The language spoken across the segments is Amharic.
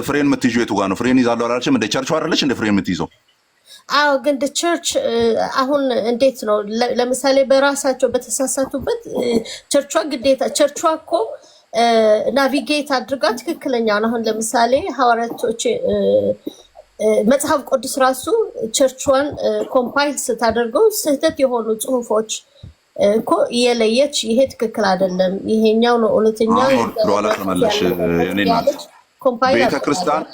ፍሬን የምትይዘው የቱ ጋር ነው? ፍሬን ይዛለሁ አላልሽም? እንደ ቸርቹ አይደለች እንደ ፍሬን የምትይዘው? አዎ፣ ግን ቸርች አሁን እንዴት ነው? ለምሳሌ በራሳቸው በተሳሳቱበት ቸርቿ ግዴታ ቸርቿ እኮ ናቪጌት አድርጋ ትክክለኛውን አሁን ለምሳሌ ሐዋርያቶች መጽሐፍ ቅዱስ ራሱ ቸርቿን ኮምፓይል ስታደርገው ስህተት የሆኑ ጽሁፎች እኮ እየለየች ይሄ ትክክል አይደለም፣ ይሄኛው ነው እውነተኛው በኋላ ተመለሽ እኔናት ቤተክርስቲያን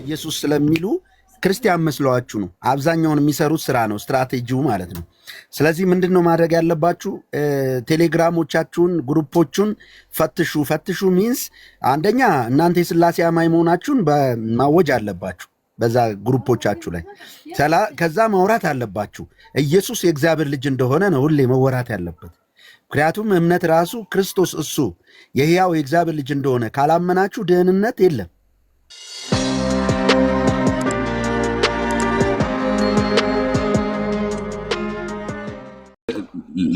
ኢየሱስ ስለሚሉ ክርስቲያን መስሏችሁ ነው አብዛኛውን የሚሰሩት ስራ ነው፣ ስትራቴጂው ማለት ነው። ስለዚህ ምንድነው ማድረግ ያለባችሁ? ቴሌግራሞቻችሁን ግሩፖቹን ፈትሹ ሚንስ አንደኛ እናንተ የሥላሴ አማኝ መሆናችሁን ማወጅ አለባችሁ በዛ ግሩፖቻችሁ ላይ። ከዛ ማውራት አለባችሁ ኢየሱስ የእግዚአብሔር ልጅ እንደሆነ ነው ሁሌ መወራት ያለበት። ምክንያቱም እምነት ራሱ ክርስቶስ እሱ የሕያው የእግዚአብሔር ልጅ እንደሆነ ካላመናችሁ ድህንነት የለም።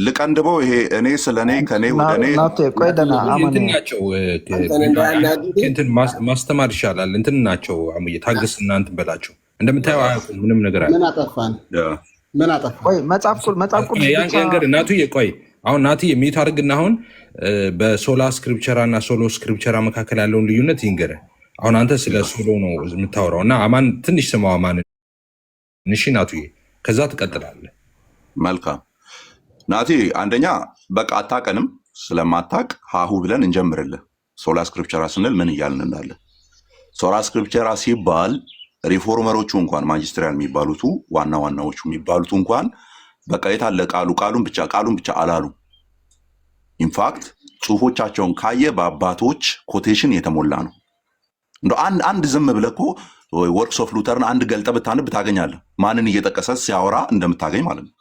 ልቀንድበው ይሄ እኔ ስለኔ ከኔ ወደ እኔ እንትን ማስተማር ይሻላል። እንትን ናቸው አሙዬ ታግስ እና እንትን በላቸው። እንደምታየው አያውቁም ምንም ነገር አለ። ምን አጠፋን? ቆይ መጽሐፍ ቁል እናቱ ቆይ አሁን ናቲ የሚዩት አድርግና አሁን በሶላ ስክሪፕቸራ እና ሶሎ ስክሪፕቸራ መካከል ያለውን ልዩነት ይንገረ። አሁን አንተ ስለ ሶሎ ነው የምታወራው እና አማን ትንሽ ስማው አማን ንሺ ናቱዬ፣ ከዛ ትቀጥላለህ። መልካም ናቲ፣ አንደኛ በቃ አታቀንም። ስለማታቅ ሀሁ ብለን እንጀምርልህ። ሶላ ስክሪፕቸራ ስንል ምን እያልን እንዳለ። ሶላ ስክሪፕቸራ ሲባል ሪፎርመሮቹ እንኳን ማጅስትሪያል የሚባሉቱ ዋና ዋናዎቹ የሚባሉት እንኳን በቃ የታለ ቃሉን ብቻ አላሉ። ኢንፋክት ጽሁፎቻቸውን ካየ በአባቶች ኮቴሽን የተሞላ ነው። እንደ አንድ ዝም ብለህ እኮ ወርክስ ኦፍ ሉተርን አንድ ገልጠ ብታነብ ታገኛለህ፣ ማንን እየጠቀሰ ሲያወራ እንደምታገኝ ማለት ነው።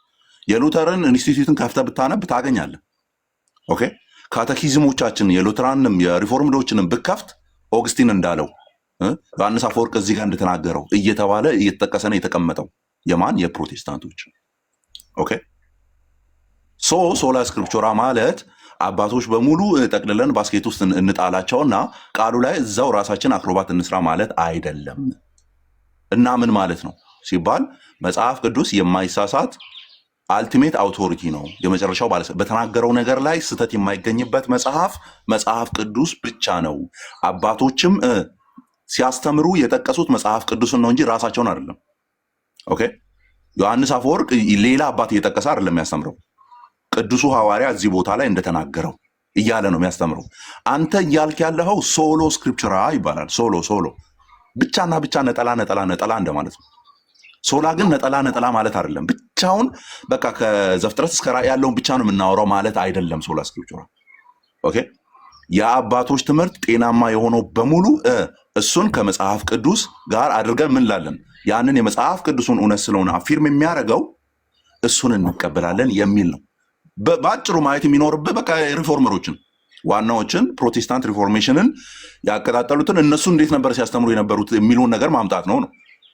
የሉተርን ኢንስቲትዩትን ከፍተህ ብታነብ ታገኛለህ። ኦኬ፣ ካተኪዝሞቻችን የሉተራንም የሪፎርምዶችንም ብከፍት ኦግስቲን እንዳለው ዮሐንስ አፈወርቅ እዚህ ጋር እንደተናገረው እየተባለ እየተጠቀሰ ነው የተቀመጠው። የማን የፕሮቴስታንቶች። ኦኬ፣ ሶላ ስክሪፕቸራ ማለት አባቶች በሙሉ ጠቅልለን ባስኬት ውስጥ እንጣላቸውና ቃሉ ላይ እዛው ራሳችን አክሮባት እንስራ ማለት አይደለም። እና ምን ማለት ነው ሲባል መጽሐፍ ቅዱስ የማይሳሳት አልቲሜት አውቶሪቲ ነው፣ የመጨረሻው በተናገረው ነገር ላይ ስተት የማይገኝበት መጽሐፍ ቅዱስ ብቻ ነው። አባቶችም ሲያስተምሩ የጠቀሱት መጽሐፍ ቅዱስን ነው እንጂ ራሳቸውን አይደለም። ኦኬ፣ ዮሐንስ አፈወርቅ ሌላ አባት እየጠቀሰ አይደለም የሚያስተምረው። ቅዱሱ ሐዋርያ እዚህ ቦታ ላይ እንደተናገረው እያለ ነው የሚያስተምረው። አንተ እያልክ ያለኸው ሶሎ ስክሪፕቸራ ይባላል። ሶሎ ብቻና ብቻ ነጠላ እንደማለት ነው። ሶላ ግን ነጠላ ማለት አይደለም። ብቻውን በቃ ከዘፍጥረት እስከ ራእይ ያለውን ብቻ ነው የምናወራው ማለት አይደለም። ሶላ ስክሪፕቸራ ኦኬ፣ የአባቶች ትምህርት ጤናማ የሆነው በሙሉ እሱን ከመጽሐፍ ቅዱስ ጋር አድርገን ምን ላለን ያንን የመጽሐፍ ቅዱሱን እውነት ስለሆነ አፊርም የሚያደርገው እሱን እንቀበላለን የሚል ነው። በአጭሩ ማየት የሚኖርብህ በቃ ሪፎርመሮችን ዋናዎችን ፕሮቴስታንት ሪፎርሜሽንን ያቀጣጠሉትን እነሱ እንዴት ነበር ሲያስተምሩ የነበሩት የሚሉን ነገር ማምጣት ነው።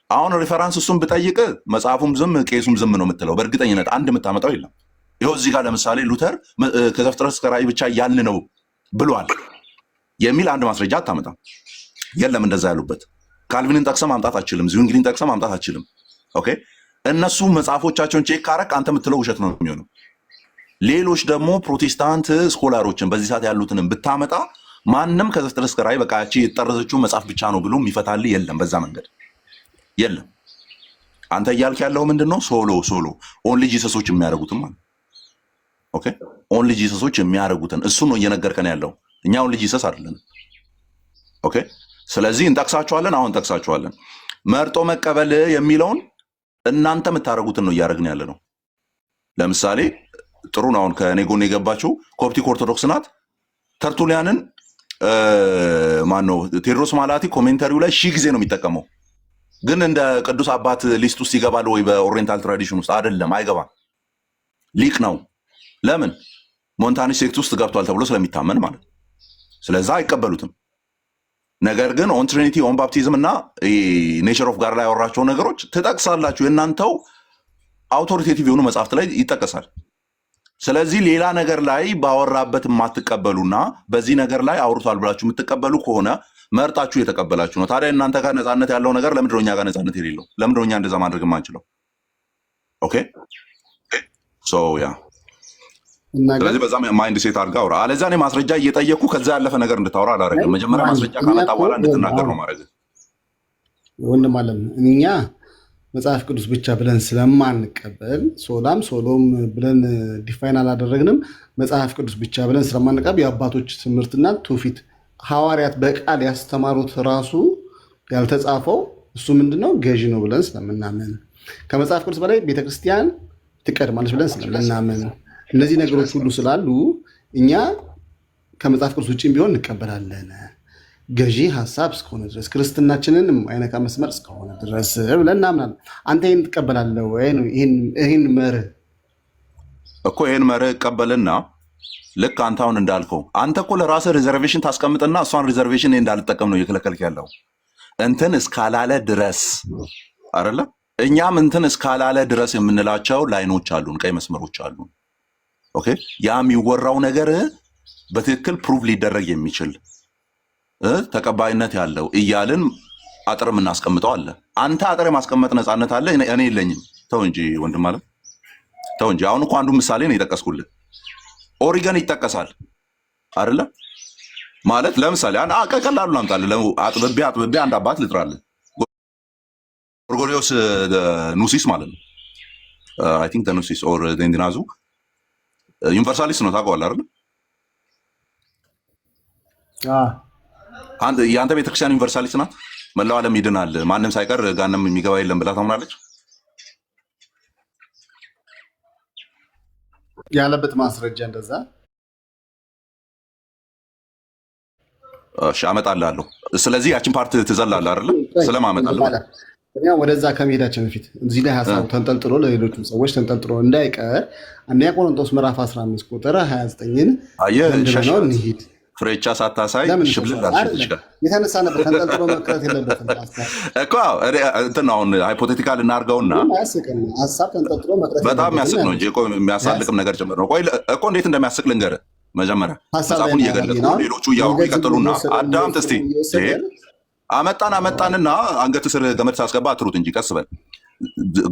አሁን ሪፈራንስ እሱን ብጠይቅ መጽሐፉም ዝም ቄሱም ዝም ነው የምትለው። በእርግጠኝነት አንድ የምታመጣው የለም። ይኸው እዚህ ጋር ለምሳሌ ሉተር ከዘፍጥረት እስከ ራእይ ብቻ ያልን ነው ብሏል የሚል አንድ ማስረጃ አታመጣም። የለም እንደዛ ያሉበት። ካልቪንን ጠቅሰህ ማምጣት አችልም። ዝዊንግሊን ጠቅሰህ ማምጣት አችልም። ኦኬ፣ እነሱ መጽሐፎቻቸውን ቼክ ካረክ አንተ የምትለው ውሸት ነው የሚሆነው። ሌሎች ደግሞ ፕሮቴስታንት ስኮላሮችን በዚህ ሰዓት ያሉትንም ብታመጣ ማንም ከዘፍጥረት እስከ ራእይ በቃ ያቺ የጠረዘችው መጽሐፍ ብቻ ነው ብሎ የሚፈታልህ የለም። በዛ መንገድ የለም። አንተ እያልክ ያለው ምንድነው? ሶሎ ኦንሊ ጂሰሶች የሚያደርጉትን ማለት ኦኬ፣ ኦንሊ ጂሰሶች የሚያደርጉትን እሱ ነው እየነገርከን ያለው። እኛ ኦንሊ ጂሰስ አይደለንም። ኦኬ፣ ስለዚህ እንጠቅሳቸዋለን። አሁን እንጠቅሳቸዋለን። መርጦ መቀበል የሚለውን እናንተ የምታደርጉትን ነው እያደረግን ያለ ነው። ለምሳሌ ጥሩ ነው። አሁን ከኔ ጎን የገባችው ኮፕቲክ ኦርቶዶክስ ናት። ተርቱሊያንን ማነው ቴዎድሮስ ማላቲ ኮሜንታሪው ላይ 1000 ጊዜ ነው የሚጠቀመው። ግን እንደ ቅዱስ አባት ሊስት ውስጥ ይገባል ወይ? በኦሪየንታል ትራዲሽን ውስጥ አይደለም፣ አይገባም። ሊቅ ነው። ለምን? ሞንታኒስት ሴክት ውስጥ ገብቷል ተብሎ ስለሚታመን ማለት። ስለዛ አይቀበሉትም። ነገር ግን ኦን ትሪኒቲ ኦን ባፕቲዝም እና ኔቸር ኦፍ ጋር ላይ ያወራቸው ነገሮች ትጠቅሳላችሁ። የእናንተው አውቶሪቴቲቭ የሆኑ መጽሐፍት ላይ ይጠቀሳል። ስለዚህ ሌላ ነገር ላይ ባወራበት የማትቀበሉና በዚህ ነገር ላይ አውርቷል ብላችሁ የምትቀበሉ ከሆነ መርጣችሁ የተቀበላችሁ ነው። ታዲያ እናንተ ጋር ነፃነት ያለው ነገር ለምንድነው እኛ ጋር ነፃነት የሌለው? ለምንድነው እኛ እንደዛ ማድረግ የማንችለው? ኦኬ ሶ ያ ስለዚህ በዛ ማይንድ ሴት አድርጋ አውራ። አለዛ እኔ ማስረጃ እየጠየኩ ከዛ ያለፈ ነገር እንድታወራ አላደረግም። መጀመሪያ ማስረጃ ካመጣ በኋላ እንድትናገር ነው ማድረግ። ወንድም አለም እኛ መጽሐፍ ቅዱስ ብቻ ብለን ስለማንቀበል ሶሎም ብለን ዲፋይን አላደረግንም። መጽሐፍ ቅዱስ ብቻ ብለን ስለማንቀበል የአባቶች ትምህርትና ትውፊት ሐዋርያት በቃል ያስተማሩት ራሱ ያልተጻፈው እሱ ምንድነው ገዢ ነው ብለን ስለምናምን ከመጽሐፍ ቅዱስ በላይ ቤተክርስቲያን ትቀድማለች ብለን ስለምናምን እነዚህ ነገሮች ሁሉ ስላሉ እኛ ከመጽሐፍ ቅዱስ ውጭም ቢሆን እንቀበላለን። ገዢ ሐሳብ እስከሆነ ድረስ ክርስትናችንን አይነካ መስመር እስከሆነ ድረስ ብለን እናምናለን። አንተ ይህን ትቀበላለህ ወይ? ይህን መርህ እኮ ይህን መርህ እቀበልና ልክ አንተ አሁን እንዳልከው አንተ እኮ ለራስህ ሪዘርቬሽን ታስቀምጥና እሷን ሪዘርቬሽን እንዳልጠቀም ነው እየከለከልክ ያለው። እንትን እስካላለ ድረስ አይደለ? እኛም እንትን እስካላለ ድረስ የምንላቸው ላይኖች አሉን፣ ቀይ መስመሮች አሉን። ኦኬ ያ የሚወራው ነገር በትክክል ፕሩቭ ሊደረግ የሚችል ተቀባይነት ያለው እያልን አጥር የምናስቀምጠው አለ። አንተ አጥር የማስቀመጥ ነፃነት አለ፣ እኔ የለኝም። ተው እንጂ ወንድም አለ ተው እንጂ። አሁን እኮ አንዱ ምሳሌ ነው የጠቀስኩልህ። ኦሪገን ይጠቀሳል አይደለ? ማለት ለምሳሌ ቀላሉ ላምጣልህ። አጥብቤ አንድ አባት ልጥራልህ። ጎርጎርዮስ ኑሲስ ማለት ነው። አይ ቲንክ ኑሲስ ኦር ዴንዲናዙ ዩኒቨርሳሊስት ነው። ታውቀዋለህ አይደል? የአንተ ቤተክርስቲያን ዩኒቨርሳሊስት ናት። መላው ዓለም ይድናል፣ ማንም ሳይቀር ጋንም የሚገባ የለም ብላ ታምናለች። ያለበት ማስረጃ እንደዛ አመጣልሃለሁ። ስለዚህ ያችን ፓርት ትዘላለህ አይደል? ስለማመጣልህ ወደዛ ከመሄዳችን በፊት እዚህ ላይ ሀሳቡ ተንጠልጥሎ ለሌሎቹ ሰዎች ተንጠልጥሎ እንዳይቀር አንደኛ ቆሮንቶስ ምዕራፍ 15 ቁጥር 29ን እንደምነው እንሂድ። ፍሬቻ ሳታሳይ ሽብልል አልሽልሽ ጋር የተነሳ ነበር። ተንጠልጥሎ መቅረት የለበትም እኮ እንትን አሁን ሃይፖቴቲካል እናድርገውና ሀሳብ ተንጠልጥሎ መቅረት በጣም የሚያስቅ ነው እንጂ የሚያሳልቅም ነገር ጭምር ነው። ቆይ እኮ እንዴት እንደሚያስቅ ልንገርህ። መጀመሪያ መጽሐፉን እየገለጥኩ ሌሎቹ እያወሩ ይቀጥሉና አዳምጥ እስቲ። አመጣንና አንገት ስር ገመድ ሳስገባ አትሩት እንጂ ቀስ በል።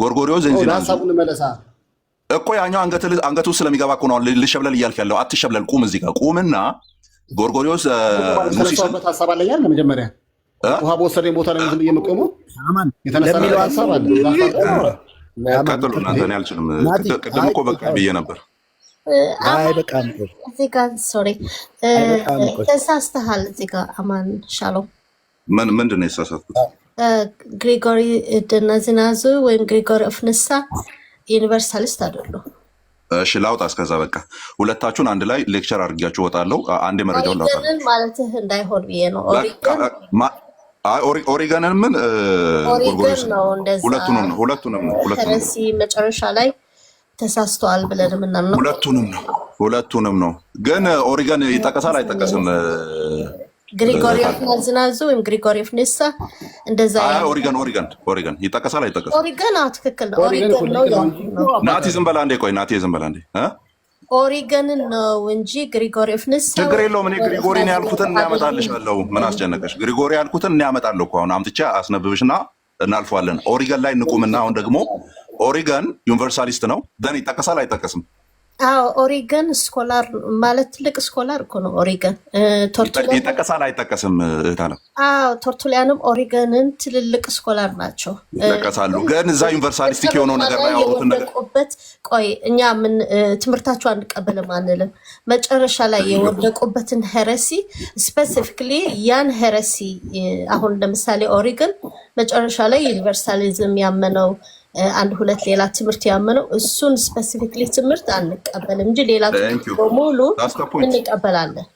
ጎርጎርዮስ ዜንዚናዙ እኮ ያኛው አንገቱ ስለሚገባ እኮ ነው ልሸብለል እያልክ ያለው። አትሸብለል፣ ቁም፣ እዚህ ጋር ቁምና ጎርጎርዮስ ሀሳብ አለኛል። ለመጀመሪያ ውሃ በወሰደኝ ቦታ ላይ ዝም ብዬ የምቆመው የተነሳ ሀሳብ አለ። ቀጥሉ እናንተ። እኔ አልችልም። ቅድም እኮ በቃ ብዬ ነበር። እዚህ ጋር ሶሪ ተሳስተሃል። እዚህ ጋር አማን ሻሎም ምንድን ነው የተሳሳትኩት? ግሪጎሪ ድናዝናዙ ወይም ግሪጎሪ ኦፍ ንሳ ዩኒቨርሳሊስት አይደሉም። እሺ ላውጣ። እስከዛ በቃ ሁለታችሁን አንድ ላይ ሌክቸር አድርጊያችሁ እወጣለሁ። አንዴ መረጃውን ላውጣ ማለትህ እንዳይሆን ብዬ ነው። ኦሪገንን ምን ኦሪገን ነው እንደዛ። ሁለቱንም ከነሲ መጨረሻ ላይ ተሳስተዋል ብለን ምናምን ሁለቱንም ነው። ግን ኦሪገን ይጠቀሳል አይጠቀስም? ግሪጎሪ ኦፍ ናዝናዙ ወይም ግሪጎሪ ኦፍ ንሳ እንደዛ። ኦሪገን ይጠቀሳል አይጠቀስም? ኦሪገን ትክክል ነው። ኦሪገን ነው። ናቲ ዝም በላ እንዴ። ቆይ ናቲ ዝም በላ እንዴ። ኦሪገን ነው እንጂ ግሪጎሪ ኦፍ ንሳ ችግር የለውም። እኔ ግሪጎሪን ያልኩትን እናመጣልሻለሁ። ምን አስጨነቀሽ? ግሪጎሪ ያልኩትን እናመጣለሁ እኮ አሁን አምጥቼ አስነብብሽና እናልፈዋለን። ኦሪገን ላይ እንቁምና አሁን ደግሞ ኦሪገን ዩኒቨርሳሊስት ነው። ደን ይጠቀሳል አይጠቀስም? አዎ ኦሪገን ስኮላር ማለት ትልቅ ስኮላር እኮ ነው። ኦሪገን ይጠቀሳል አይጠቀስም? እህታለም አዎ ቶርቱሊያንም ኦሪገንን ትልልቅ ስኮላር ናቸው። ይጠቀሳሉ። ግን እዛ ዩኒቨርሳሊስቲክ የሆነው ነገር ላይ ያወሩትን ነገር ቆይ እኛ ምን ትምህርታቸው አንቀበልም አንልም። መጨረሻ ላይ የወደቁበትን ሄረሲ ስፔሲፊክሊ ያን ሄረሲ አሁን ለምሳሌ ኦሪገን መጨረሻ ላይ ዩኒቨርሳሊዝም ያመነው አንድ ሁለት ሌላ ትምህርት ያመነው እሱን ስፔሲፊክሊ ትምህርት አንቀበልም እንጂ ሌላ በሙሉ እንቀበላለን።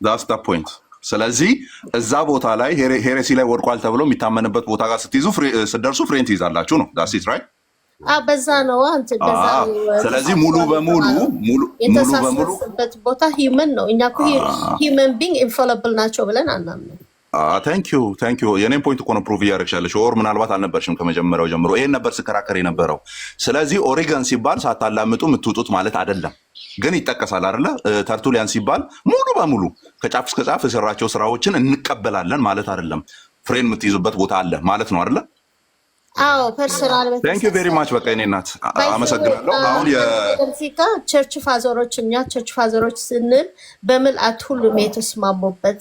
ዳስ ዘ ፖይንት። ስለዚህ እዛ ቦታ ላይ ሄሬሲ ላይ ወድቋል ተብሎ የሚታመንበት ቦታ ጋር ስትደርሱ ፍሬን ትይዛላችሁ ነው። ዳስ ኢት ራይት። በዛ ነው አንተ በዛ። ስለዚህ ሙሉ በሙሉ የተሳሳተበት ቦታ ሂውመን ነው። እኛ እኮ ሂውመን ቢንግ ኢንፎለብል ናቸው ብለን አናምንም። ታንክ ዩ የኔን ፖይንት እኮ ነው ፕሩቭ እያደረግሻለሽ። ኦር ምናልባት አልነበርሽም ከመጀመሪያው ጀምሮ ይሄን ነበር ስከራከር የነበረው። ስለዚህ ኦሪገን ሲባል ሳታላምጡ የምትውጡት ማለት አይደለም፣ ግን ይጠቀሳል አይደለ? ተርቱሊያን ሲባል ሙሉ በሙሉ ከጫፍ እስከ ጫፍ የሰራቸው ስራዎችን እንቀበላለን ማለት አይደለም። ፍሬን የምትይዙበት ቦታ አለ ማለት ነው አይደለ? አዎ ፐርሰናል ታንክ ዩ ቬሪ ማች። በቃ እኔ እናት አመሰግናለሁ። አሁን ፊካ ቸርች ፋዘሮች እኛ ቸርች ፋዘሮች ስንል በምልአት ሁሉም የተስማሙበት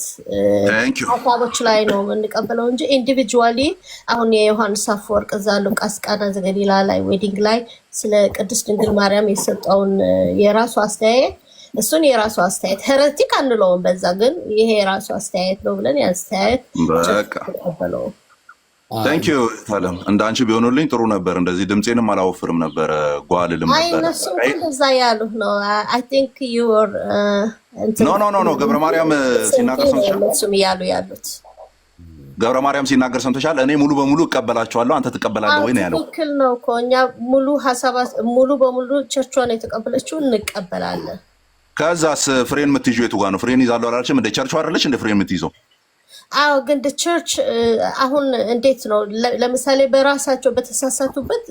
ሀሳቦች ላይ ነው የምንቀበለው እንጂ ኢንዲቪጁዋሊ አሁን የዮሐንስ አፈወርቅ እዛ ሉቃስ ቃና ዘገሊላ ላይ ዌዲንግ ላይ ስለ ቅድስት ድንግል ማርያም የሰጠውን የራሱ አስተያየት እሱን የራሱ አስተያየት ሄረቲክ አንለውም። በዛ ግን ይሄ የራሱ አስተያየት ነው ብለን ያስተያየት ተቀበለው። ታንክ ዩ ታለም። እንዳንቺ ቢሆኑልኝ ጥሩ ነበር። እንደዚህ ድምጼንም አላወፍርም ነበር ጓልልም ነበር። እነሱ እንደዛ ያሉት ነው። አይ ቲንክ ዩ ኦር ኖ ገብረ ማርያም ሲናገር ሰምተሻል? እሱም ያሉት ገብረ ማርያም ሲናገር ሰምተሻል? እኔ ሙሉ በሙሉ እቀበላቸዋለሁ አንተ ትቀበላለህ ወይ ነው ያለው። ትክክል ነው እኮ እኛ ሙሉ ሀሳብ ሙሉ በሙሉ ቸርቿን የተቀበለችው እንቀበላለን። ከዛስ ፍሬን የምትይዘው የቱ ጋር ነው? ፍሬን ይዛለሁ አላለችም እንደ ቸርቿ አይደለች እንደ ፍሬን የምትይዘው? አዎ ግን ቸርች አሁን እንዴት ነው? ለምሳሌ በራሳቸው በተሳሳቱበት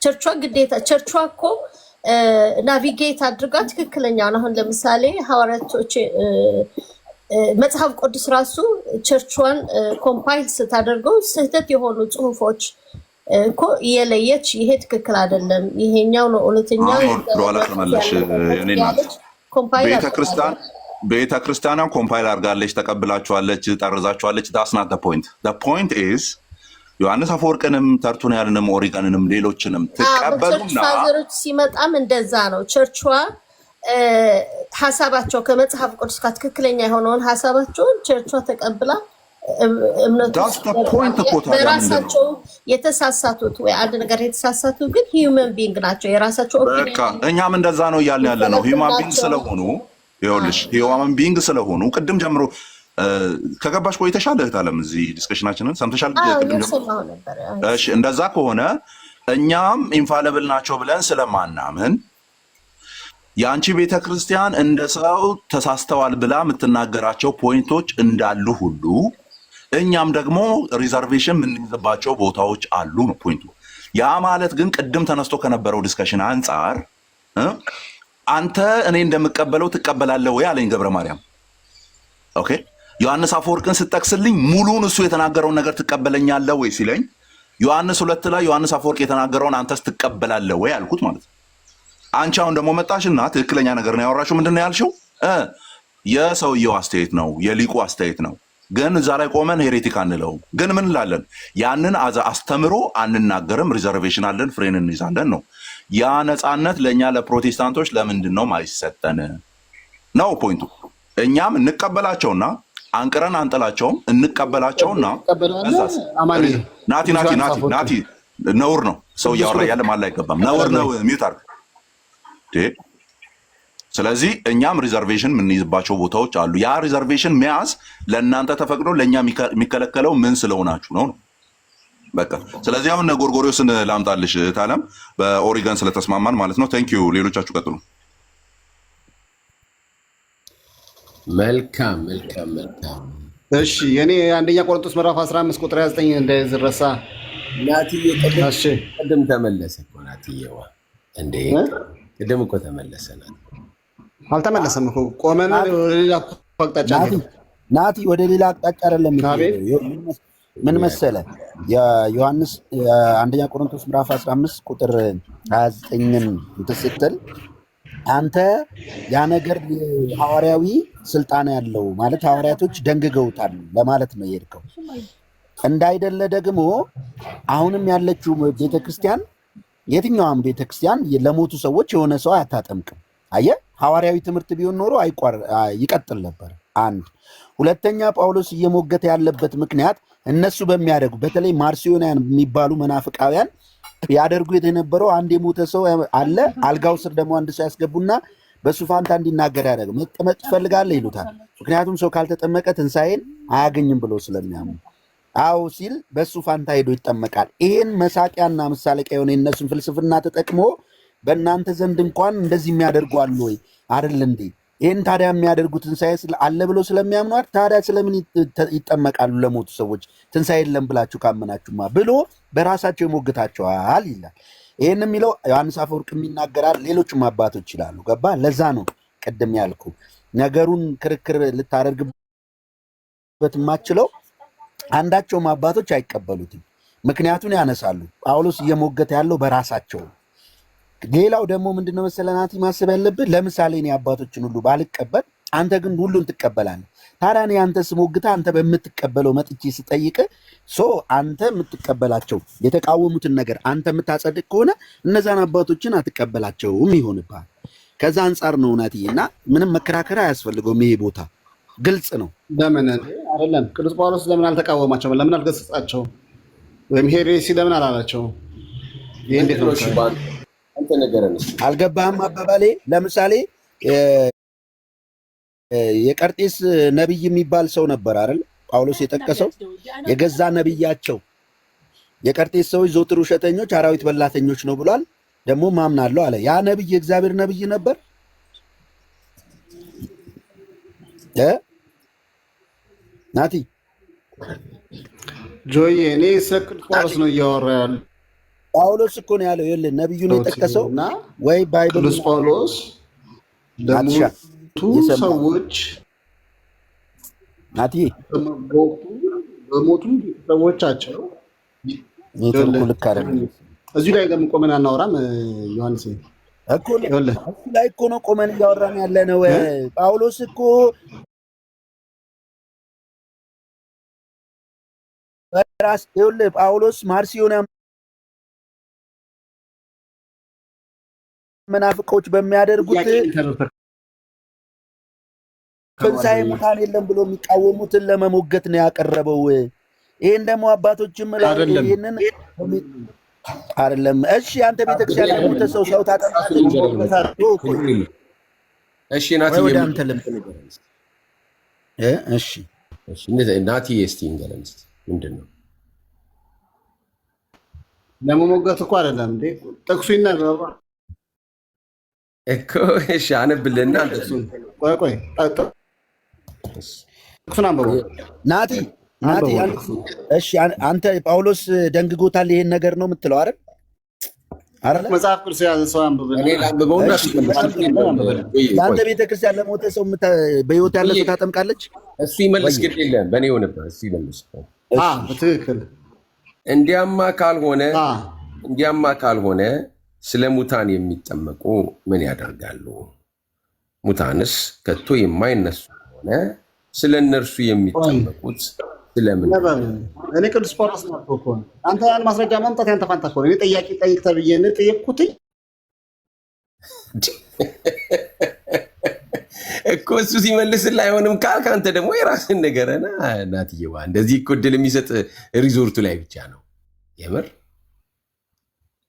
ቸርቿ ግዴታ ቸርቿ እኮ ናቪጌት አድርጋ ትክክለኛውን አሁን ለምሳሌ ሐዋርያቶች መጽሐፍ ቅዱስ ራሱ ቸርቿን ኮምፓይል ስታደርገው ስህተት የሆኑ ጽሁፎች እኮ እየለየች ይሄ ትክክል አይደለም፣ ይሄኛው ነው እውነተኛው ኋላ ተመለሽ እኔ ናት ቤተክርስቲያን ቤተክርስቲያኗ ኮምፓይል አድርጋለች፣ ተቀብላችኋለች፣ ጠርዛችኋለች። ዳስ ናት ፖይንት። ፖይንት ኢዝ ዮሐንስ አፈወርቅንም ተርቱሊያንንም ኦሪገንንም ሌሎችንም ትቀበሉና ፋዘሮች ሲመጣም እንደዛ ነው። ቸርቿ ሀሳባቸው ከመጽሐፍ ቅዱስ ጋር ትክክለኛ የሆነውን ሀሳባቸውን ቸርቿ ተቀብላ በራሳቸው የተሳሳቱት ወይ አንድ ነገር የተሳሳቱ ግን ሂውመን ቢንግ ናቸው። የራሳቸው ኦፒኒየን እኛም እንደዛ ነው እያልን ያለ ነው። ሂውማን ቢንግ ስለሆኑ ይኸውልሽ ሂውማን ቢንግ ስለሆኑ ቅድም ጀምሮ ከገባሽ ቆይተሻል። እህት አለም እዚህ ዲስከሽናችንን ሰምተሻል? እሺ እንደዛ ከሆነ እኛም ኢንፋለብል ናቸው ብለን ስለማናምን የአንቺ ቤተክርስቲያን እንደ ሰው ተሳስተዋል ብላ የምትናገራቸው ፖይንቶች እንዳሉ ሁሉ እኛም ደግሞ ሪዘርቬሽን የምንይዝባቸው ቦታዎች አሉ ነው ፖይንቱ። ያ ማለት ግን ቅድም ተነስቶ ከነበረው ዲስከሽን አንጻር አንተ እኔ እንደምቀበለው ትቀበላለህ ወይ አለኝ ገብረ ማርያም። ኦኬ ዮሐንስ አፈወርቅን ስጠቅስልኝ ሙሉን እሱ የተናገረውን ነገር ትቀበለኛለህ ወይ ሲለኝ ዮሐንስ 2 ላይ ዮሐንስ አፈወርቅ የተናገረውን አንተስ ትቀበላለህ ወይ አልኩት ማለት ነው። አንቺ አሁን ደግሞ መጣሽና ትክክለኛ ነገር ነው ያወራሽው። ምንድን ነው ያልሽው? የሰውየው አስተያየት ነው የሊቁ አስተያየት ነው። ግን እዛ ላይ ቆመን ሄሬቲክ አንለውም። ግን ምን እንላለን? ያንን አስተምሮ አንናገርም፣ ሪዘርቬሽን አለን፣ ፍሬን እንይዛለን ነው። ያ ነፃነት ለእኛ ለፕሮቴስታንቶች ለምንድን ነው ማይሰጠን ነው ፖይንቱ። እኛም እንቀበላቸውና አንቅረን አንጥላቸውም፣ እንቀበላቸውና ናቲ ነውር ነው ሰው እያወራ ያለ ማላ አይገባም። ነውር ነው ሚውት አድርግ። ስለዚህ እኛም ሪዘርቬሽን የምንይዝባቸው ቦታዎች አሉ። ያ ሪዘርቬሽን መያዝ ለእናንተ ተፈቅዶ ለእኛ የሚከለከለው ምን ስለሆናችሁ ነው? በቃ ስለዚህ አሁን ጎርጎሪዮስን ላምጣልሽ ታለም በኦሪገን ስለተስማማን ማለት ነው። ቴንክ ዩ። ሌሎቻችሁ ቀጥሉ። መልካም። እሺ የኔ አንደኛ ቆሮንቶስ ምዕራፍ 15 ቁጥር 29 እንዳይዝረሳ። ናትዬ ቅድም ተመለሰ እኮ ናትዬዋ። እንዴ ቅድም እኮ ተመለሰ። አልተመለሰም እኮ ቆመን ወደ ሌላ አቅጣጫ ናቲ ወደ ሌላ አቅጣጫ አይደለም። ምን መሰለ የዮሐንስ አንደኛ ቆሮንቶስ ምዕራፍ 15 ቁጥር 29ን ስትል አንተ ያ ነገር ሐዋርያዊ ስልጣን ያለው ማለት ሐዋርያቶች ደንግገውታል ለማለት ነው የሄድከው። እንዳይደለ ደግሞ አሁንም ያለችው ቤተክርስቲያን የትኛውም ቤተክርስቲያን ለሞቱ ሰዎች የሆነ ሰው አታጠምቅም። አየህ ሐዋርያዊ ትምህርት ቢሆን ኖሮ ይቀጥል ነበር። አንድ ሁለተኛ ጳውሎስ እየሞገተ ያለበት ምክንያት እነሱ በሚያደርጉ በተለይ ማርሲዮናውያን የሚባሉ መናፍቃውያን ያደርጉት የነበረው አንድ የሞተ ሰው አለ፣ አልጋው ስር ደግሞ አንድ ሰው ያስገቡና በሱ ፋንታ እንዲናገር ያደርጉ። መጠመቅ ትፈልጋለህ ይሉታል። ምክንያቱም ሰው ካልተጠመቀ ትንሣኤን አያገኝም ብሎ ስለሚያምኑ አዎ ሲል በሱ ፋንታ ሄዶ ይጠመቃል። ይሄን መሳቂያና መሳለቂያ የሆነ የነሱን ፍልስፍና ተጠቅሞ በእናንተ ዘንድ እንኳን እንደዚህ የሚያደርጉ አሉ ወይ አይደል እንዴ? ይህን ታዲያ የሚያደርጉ ትንሣኤ አለ ብሎ ስለሚያምኗት ታዲያ ስለምን ይጠመቃሉ ለሞቱ ሰዎች ትንሣኤ የለም ብላችሁ ካመናችሁማ ብሎ በራሳቸው ይሞግታቸዋል ይላል። ይህን የሚለው ዮሐንስ አፈወርቅ ይናገራል፣ ሌሎችም አባቶች ይላሉ። ገባ? ለዛ ነው ቅድም ያልኩ ነገሩን ክርክር ልታደርግበት የማችለው አንዳቸውም አባቶች አይቀበሉትም። ምክንያቱን ያነሳሉ። ጳውሎስ እየሞገተ ያለው በራሳቸው። ሌላው ደግሞ ምንድነው መሰለህ ናቲ ማሰብ ያለብህ፣ ለምሳሌ እኔ አባቶችን ሁሉ ባልቀበል አንተ ግን ሁሉን ትቀበላለህ። ታዲያ እኔ አንተ ስሞግታ አንተ በምትቀበለው መጥቼ ስጠይቅ አንተ የምትቀበላቸው የተቃወሙትን ነገር አንተ የምታጸድቅ ከሆነ እነዛን አባቶችን አትቀበላቸውም ይሆንብሃል። ከዛ አንጻር ነው ናቲ እና ምንም መከራከር አያስፈልገውም። ይሄ ቦታ ግልጽ ነው። ለምን አይደለም ቅዱስ ጳውሎስ ለምን አልተቃወማቸውም? ለምን አልገሰጻቸውም? ወይም ሄሬሲ ለምን አላላቸው? ይሄ እንዴት ነው? አንተ ነገረን አልገባህም አባባሌ? ለምሳሌ የቀርጤስ ነቢይ የሚባል ሰው ነበር አይደል? ጳውሎስ የጠቀሰው የገዛ ነቢያቸው የቀርጤስ ሰዎች ዘወትር ውሸተኞች፣ አራዊት በላተኞች ነው ብሏል። ደግሞ ማምናለሁ አለ። ያ ነቢይ የእግዚአብሔር ነቢይ ነበር ናቲ? ጆዬ እኔ ስለ ቅዱስ ጳውሎስ ነው እያወራ ያለ። ጳውሎስ እኮ ነው ያለው። ይኸውልህ ነቢዩን የጠቀሰው ወይ ባይብል ቅዱስ ጳውሎስ ለሞቱ ሰዎች ናቲ በሞቱ ቤተሰቦቻቸው ልክ አይደለም። እዚሁ ላይ ለምን ቆመን አናወራም? ዮሐንስ እኮ ላይ እኮ ነው ቆመን እያወራን ያለ ነው። ጳውሎስ እኮ ራስ ይኸውልህ ጳውሎስ ማርሲዮን መናፍቆች በሚያደርጉት ትንሣኤ ሙታን የለም ብሎ የሚቃወሙትን ለመሞገት ነው ያቀረበው። ይህን ደግሞ አባቶችም ይህንን አይደለም። እሺ አንተ ቤተክርስቲያን ለሞተ ሰው ታጠምቃለህ? እሺ ናቲ ወደ አንተ ልምጥ። እሺ ናቲ እስቲ እንገረን እስቲ ምንድን ነው ለመሞገት እኮ አይደለም እንዴ ጥቅሱ ይነበባ እኮ። እሺ አነብልና ቆይ ጥቅሱን አንብበው ናቲ። እሺ አንተ ጳውሎስ ደንግጎታል ይሄን ነገር ነው የምትለው አይደል? መጽሐፍ ቅዱስ የያዘ ሰው አንብበው። የአንተ ቤተክርስቲያን ለሞተ ሰው በህይወት ያለ ሰው ታጠምቃለች? እሱ ይመልስ፣ ግድ የለም በእኔ ሆነበት። እሱ ይመልስ በትክክል። እንዲያማ ካልሆነ ስለ ሙታን የሚጠመቁ ምን ያደርጋሉ? ሙታንስ ከቶ የማይነሱ ከሆነ ስለ እነርሱ የሚጠመቁት ስለምን? እኔ ቅዱስ ጳውሎስ ነው እኮ አንተ ያን ማስረጃ ማምጣት ያንተ ፋንታ እኮ ነው። እኔ ጠያቂ ጠይቅ ተብዬ ነው ጠየቅኩት እኮ። እሱ ሲመልስልህ አይሆንም ካልክ አንተ ደግሞ የራስን ነገርና ናትየዋ እንደዚህ እኮ እድል የሚሰጥ ሪዞርቱ ላይ ብቻ ነው። የምር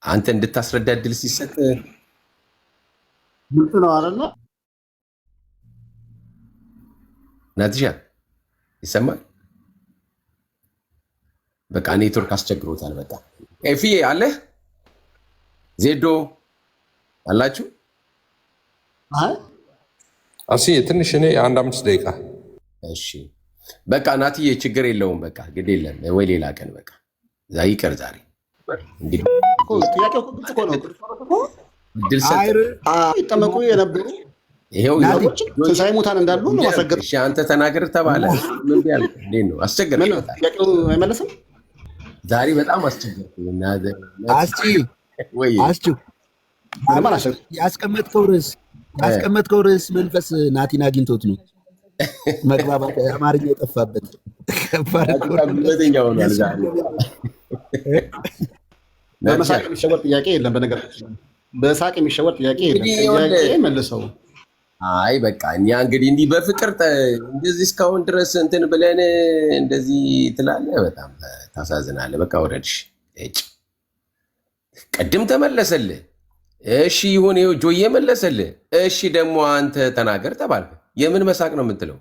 አንተ እንድታስረዳ እድል ሲሰጥ ምንት ነው አይደል? ናትሻ ይሰማል? በቃ ኔትወርክ አስቸግሮታል። በቃ ኤፊዬ አለ ዜዶ አላችሁ? አሲ ትንሽ እኔ 1-5 ደቂቃ። እሺ በቃ ናትዬ ችግር የለውም። በቃ ግድ የለም ወይ ሌላ ቀን በቃ ይቅር። ዛሬ ይጠመቁ የነበሩ ይሄው ትንሣኤ ሙታን እንዳሉ ነው ማስረገጥ። እሺ አንተ ተናገር ተባለ። ምን ቢያል እንዴት ነው አስቸገረ? ጥያቄው አይመለስም። ዛሬ በጣም አስቸገርኩ። ያስቀመጥከው ርዕስ መንፈስ ናቲን አግኝቶት ነው መግባባት አማርኛ የጠፋበት በመሳቅ የሚሸወር ጥያቄ የለም። በነገራችን በሳቅ የሚሸወር ጥያቄ የለም። ጥያቄ መልሰው አይ በቃ እኛ እንግዲህ እንዲህ በፍቅር እንደዚህ እስካሁን ድረስ እንትን ብለን እንደዚህ ትላለህ። በጣም ታሳዝናለህ። በቃ ወረድሽ እጭ ቅድም ተመለሰልህ። እሺ ይሁን ይኸው ጆዬ መለሰልህ። እሺ ደግሞ አንተ ተናገር ተባልክ። የምን መሳቅ ነው የምትለው?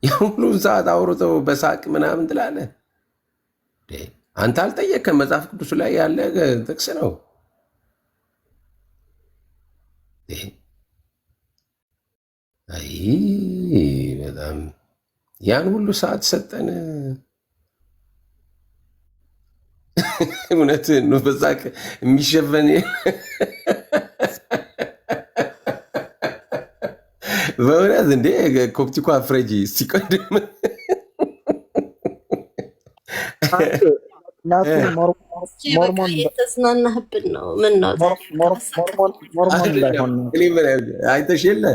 የሁሉን ሰዓት አውርተው በሳቅ ምናምን ትላለህ። አንተ አልጠየቅም። መጽሐፍ ቅዱሱ ላይ ያለ ጥቅስ ነው። አይ በጣም ያን ሁሉ ሰዓት ሰጠን። እውነትህን ነው። በዛ የሚሸፈን በእውነት እንዴ ኮፕቲኮ አፍረጂ ሲቀድም ሞርሞን የተዝናናህብን ነው። ምን ነው አይተሽ የለ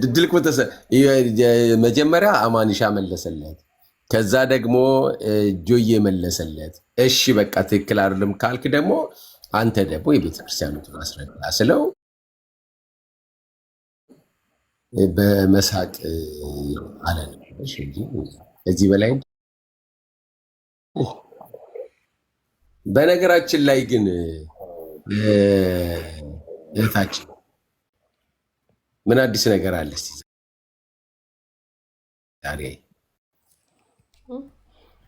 ድልቅ መጀመሪያ አማኒሻ መለሰለት፣ ከዛ ደግሞ ጆዬ መለሰለት። እሺ በቃ ትክክል አይደለም ካልክ ደግሞ አንተ ደግሞ የቤተክርስቲያኑን አስረዳ ስለው በመሳቅ አለን። እዚህ በላይ በነገራችን ላይ ግን እህታችን ምን አዲስ ነገር አለ? እስቲ ዛሬ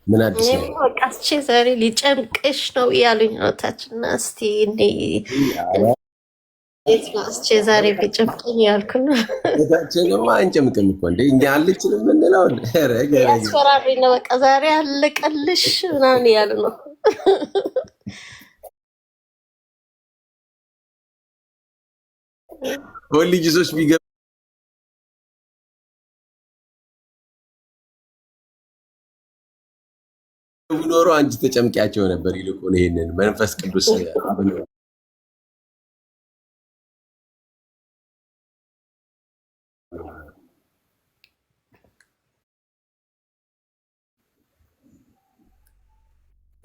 ምን አዲስ ነገር? ቀስቼ ዛሬ ሊጨምቅሽ ነው እያሉኝ ነው ታችና። እስቲ እስቼ ዛሬ ቢጨምቅኝ ያልኩ ነው። እህታችንማ አንጨምቅም እኮ እንደ እኛ አለችን የምንለው ያስፈራሪኝ ነው። በቃ ዛሬ አለቀልሽ ምናምን እያሉ ነው። ሁሉ ጊዜዎች ቢገቡ ኖሮ አንቺ ተጨምቂያቸው ነበር። ይልቁን ይሄንን መንፈስ ቅዱስ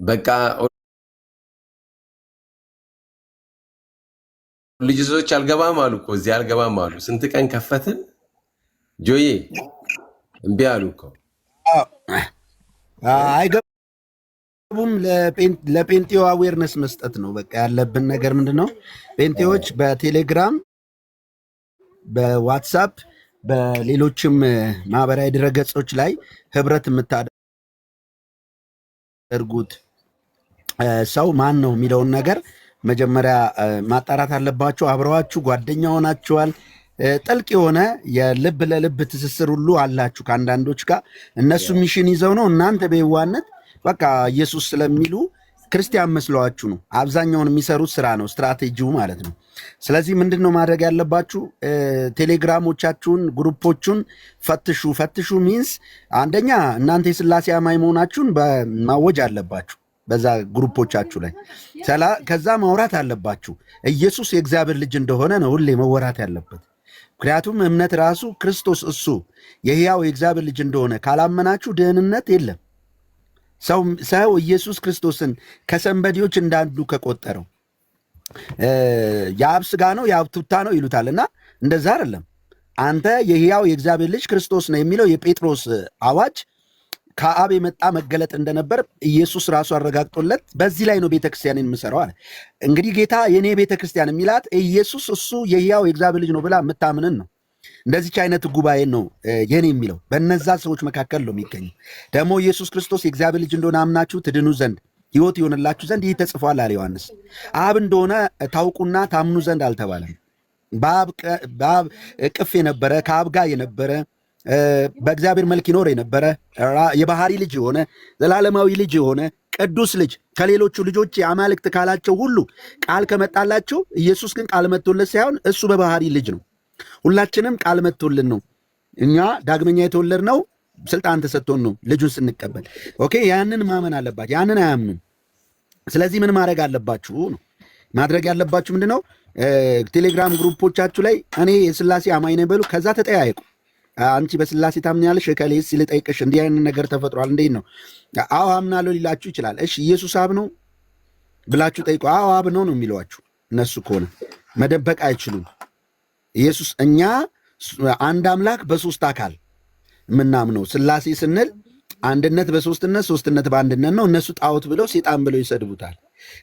በቃ ልጅዞች አልገባም አሉ እኮ እዚህ አልገባም አሉ። ስንት ቀን ከፈትን ጆዬ እምቢ አሉ እኮ አይገቡም። ለጴንጤው አዌርነስ መስጠት ነው በቃ ያለብን ነገር ምንድን ነው? ጴንጤዎች በቴሌግራም በዋትሳፕ በሌሎችም ማህበራዊ ድረገጾች ላይ ህብረት የምታደርጉት ሰው ማን ነው የሚለውን ነገር መጀመሪያ ማጣራት አለባችሁ። አብረዋችሁ ጓደኛ ሆናችኋል። ጥልቅ የሆነ የልብ ለልብ ትስስር ሁሉ አላችሁ ከአንዳንዶች ጋር። እነሱ ሚሽን ይዘው ነው፣ እናንተ በየዋነት በቃ ኢየሱስ ስለሚሉ ክርስቲያን መስለዋችሁ ነው። አብዛኛውን የሚሰሩት ስራ ነው፣ ስትራቴጂው ማለት ነው። ስለዚህ ምንድን ነው ማድረግ ያለባችሁ? ቴሌግራሞቻችሁን፣ ግሩፖቹን ፈትሹ ሚንስ አንደኛ እናንተ የስላሴ አማኝ መሆናችሁን ማወጅ አለባችሁ በዛ ግሩፖቻችሁ ላይ። ከዛ ማውራት አለባችሁ ኢየሱስ የእግዚአብሔር ልጅ እንደሆነ ነው ሁሌ መወራት ያለበት። ምክንያቱም እምነት ራሱ ክርስቶስ እሱ የሕያው የእግዚአብሔር ልጅ እንደሆነ ካላመናችሁ ድህንነት የለም። ሰው ኢየሱስ ክርስቶስን ከሰንበዴዎች እንዳንዱ ከቆጠረው የአብ ስጋ ነው የአብ ቱታ ነው ይሉታል። እና እንደዛ አይደለም። አንተ የሕያው የእግዚአብሔር ልጅ ክርስቶስ ነው የሚለው የጴጥሮስ አዋጅ ከአብ የመጣ መገለጥ እንደነበር ኢየሱስ ራሱ አረጋግጦለት በዚህ ላይ ነው ቤተክርስቲያን የምሰራው አለ። እንግዲህ ጌታ የኔ ቤተክርስቲያን የሚላት ኢየሱስ እሱ የሕያው የእግዚአብሔር ልጅ ነው ብላ የምታምንን ነው። እንደዚች አይነት ጉባኤን ነው የኔ የሚለው። በነዛ ሰዎች መካከል ነው የሚገኙ። ደግሞ ኢየሱስ ክርስቶስ የእግዚአብሔር ልጅ እንደሆነ አምናችሁ ትድኑ ዘንድ ሕይወት ይሆንላችሁ ዘንድ ይህ ተጽፏል አለ ዮሐንስ። አብ እንደሆነ ታውቁና ታምኑ ዘንድ አልተባለም። በአብ እቅፍ የነበረ ከአብ ጋር የነበረ በእግዚአብሔር መልክ ይኖር የነበረ የባህሪ ልጅ የሆነ ዘላለማዊ ልጅ የሆነ ቅዱስ ልጅ ከሌሎቹ ልጆች የአማልክት ካላቸው ሁሉ ቃል ከመጣላቸው ኢየሱስ ግን ቃል መጥቶለት ሳይሆን እሱ በባህሪ ልጅ ነው። ሁላችንም ቃል መጥቶልን ነው። እኛ ዳግመኛ የተወለድነው ስልጣን ተሰጥቶን ነው ልጁን ስንቀበል። ኦኬ፣ ያንን ማመን አለባችሁ። ያንን አያምኑም። ስለዚህ ምን ማድረግ አለባችሁ ነው ማድረግ ያለባችሁ ምንድን ነው? ቴሌግራም ግሩፖቻችሁ ላይ እኔ የስላሴ አማኝ ነኝ በሉ። ከዛ ተጠያየቁ። አንቺ በስላሴ ታምኛለሽ? ከሌስ ልጠይቅሽ፣ እንዲህ አይነት ነገር ተፈጥሯል፣ እንዴት ነው? አዎ አምናለሁ ሊላችሁ ይችላል። እሺ ኢየሱስ አብ ነው ብላችሁ ጠይቁ። አዎ አብ ነው ነው የሚሏችሁ። እነሱ ከሆነ መደበቅ አይችሉም። ኢየሱስ እኛ አንድ አምላክ በሶስት አካል ምናምነው ስላሴ ስንል አንድነት በሶስትነት ሶስትነት በአንድነት ነው። እነሱ ጣዖት ብለው ሴጣን ብለው ይሰድቡታል።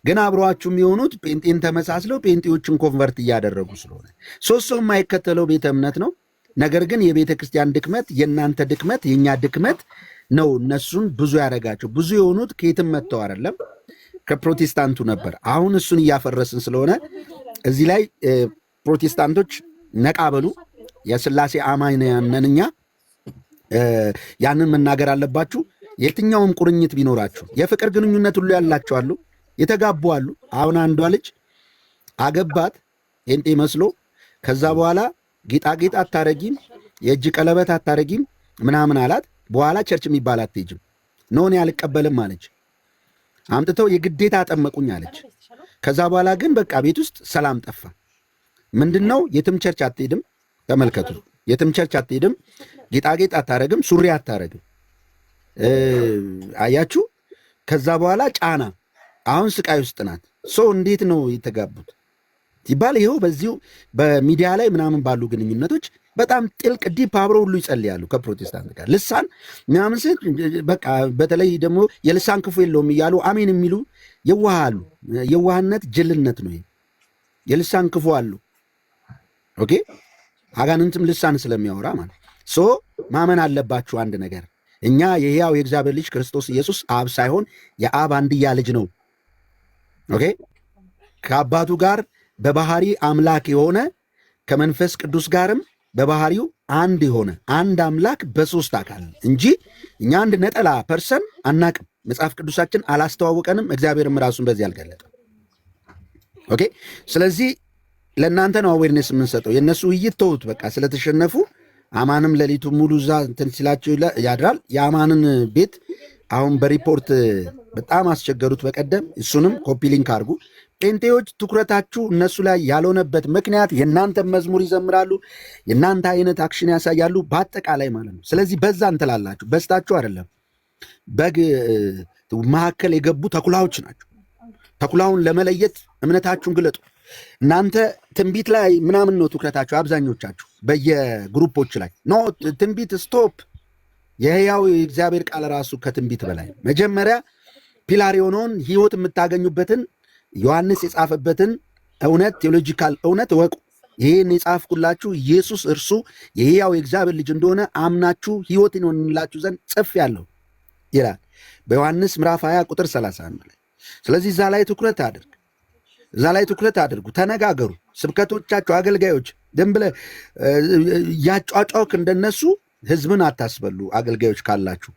ግን አብረዋችሁ የሚሆኑት ጴንጤን ተመሳስለው ጴንጤዎችን ኮንቨርት እያደረጉ ስለሆነ ሶስት ሰው የማይከተለው ቤተ እምነት ነው። ነገር ግን የቤተ ክርስቲያን ድክመት የእናንተ ድክመት የእኛ ድክመት ነው እነሱን ብዙ ያደረጋቸው። ብዙ የሆኑት ከየትም መጥተው አይደለም ከፕሮቴስታንቱ ነበር። አሁን እሱን እያፈረስን ስለሆነ እዚህ ላይ ፕሮቴስታንቶች ነቃ በሉ። የስላሴ አማኝ ነን እኛ። ያንን መናገር አለባችሁ። የትኛውም ቁርኝት ቢኖራችሁ የፍቅር ግንኙነት ሁሉ ያላቸው አሉ፣ የተጋቡ አሉ። አሁን አንዷ ልጅ አገባት ጴንጤ መስሎ፣ ከዛ በኋላ ጌጣጌጥ አታረጊም፣ የእጅ ቀለበት አታረጊም ምናምን አላት። በኋላ ቸርች የሚባል አትሄጅም፣ ኖን አልቀበልም አለች። አምጥተው የግዴታ አጠመቁኝ አለች። ከዛ በኋላ ግን በቃ ቤት ውስጥ ሰላም ጠፋ። ምንድን ነው? የትም ቸርች አትሄድም። ተመልከቱ፣ የትም ቸርች አትሄድም፣ ጌጣጌጥ አታረግም፣ ሱሪ አታረግም። አያችሁ? ከዛ በኋላ ጫና፣ አሁን ስቃይ ውስጥ ናት። እንዴት ነው የተጋቡት ሲባል ይኸው በዚሁ በሚዲያ ላይ ምናምን ባሉ ግንኙነቶች በጣም ጥልቅ ዲፕ አብረው ሁሉ ይጸልያሉ ከፕሮቴስታንት ጋር ልሳን ምናምን ስል በቃ በተለይ ደግሞ የልሳን ክፉ የለውም እያሉ አሜን የሚሉ የዋሃሉ። የዋህነት ጅልነት ነው። የልሳን ክፉ አሉ። ኦኬ፣ አጋንንትም ልሳን ስለሚያወራ ማለት ማመን አለባችሁ አንድ ነገር፣ እኛ የሕያው የእግዚአብሔር ልጅ ክርስቶስ ኢየሱስ አብ ሳይሆን የአብ አንድያ ልጅ ነው። ኦኬ፣ ከአባቱ ጋር በባህሪ አምላክ የሆነ ከመንፈስ ቅዱስ ጋርም በባህሪው አንድ የሆነ አንድ አምላክ በሶስት አካል እንጂ እኛ አንድ ነጠላ ፐርሰን አናቅም። መጽሐፍ ቅዱሳችን አላስተዋወቀንም፣ እግዚአብሔርም ራሱን በዚህ አልገለጠም። ኦኬ፣ ስለዚህ ለእናንተ ነው አዌርነስ የምንሰጠው። የእነሱ ውይይት ተውት፣ በቃ ስለተሸነፉ። አማንም ሌሊቱ ሙሉ እዛ እንትን ሲላቸው ያድራል። የአማንን ቤት አሁን በሪፖርት በጣም አስቸገሩት በቀደም። እሱንም ኮፒ ሊንክ አድርጉ። ጴንጤዎች ትኩረታችሁ እነሱ ላይ ያልሆነበት ምክንያት የእናንተ መዝሙር ይዘምራሉ፣ የእናንተ አይነት አክሽን ያሳያሉ፣ በአጠቃላይ ማለት ነው። ስለዚህ በዛ እንትላላችሁ፣ በስታችሁ አይደለም። በግ መካከል የገቡ ተኩላዎች ናቸው። ተኩላውን ለመለየት እምነታችሁን ግለጡ። እናንተ ትንቢት ላይ ምናምን ነው ትኩረታችሁ አብዛኞቻችሁ፣ በየግሩፖች ላይ ኖ ትንቢት ስቶፕ። የሕያው የእግዚአብሔር ቃል ራሱ ከትንቢት በላይ መጀመሪያ ፒላር የሆነውን ሕይወት የምታገኙበትን ዮሐንስ የጻፈበትን እውነት ቴዎሎጂካል እውነት እወቁ። ይህን የጻፍኩላችሁ ኢየሱስ እርሱ የሕያው የእግዚአብሔር ልጅ እንደሆነ አምናችሁ ሕይወትን ይሆንላችሁ ዘንድ ጽፌአለሁ ይላል በዮሐንስ ምዕራፍ 20 ቁጥር 31 ላይ። ስለዚህ እዛ ላይ ትኩረት አድርግ፣ እዛ ላይ ትኩረት አድርጉ፣ ተነጋገሩ። ስብከቶቻችሁ አገልጋዮች ደም ብለህ ያጫጫውክ እንደነሱ ህዝብን አታስበሉ። አገልጋዮች ካላችሁ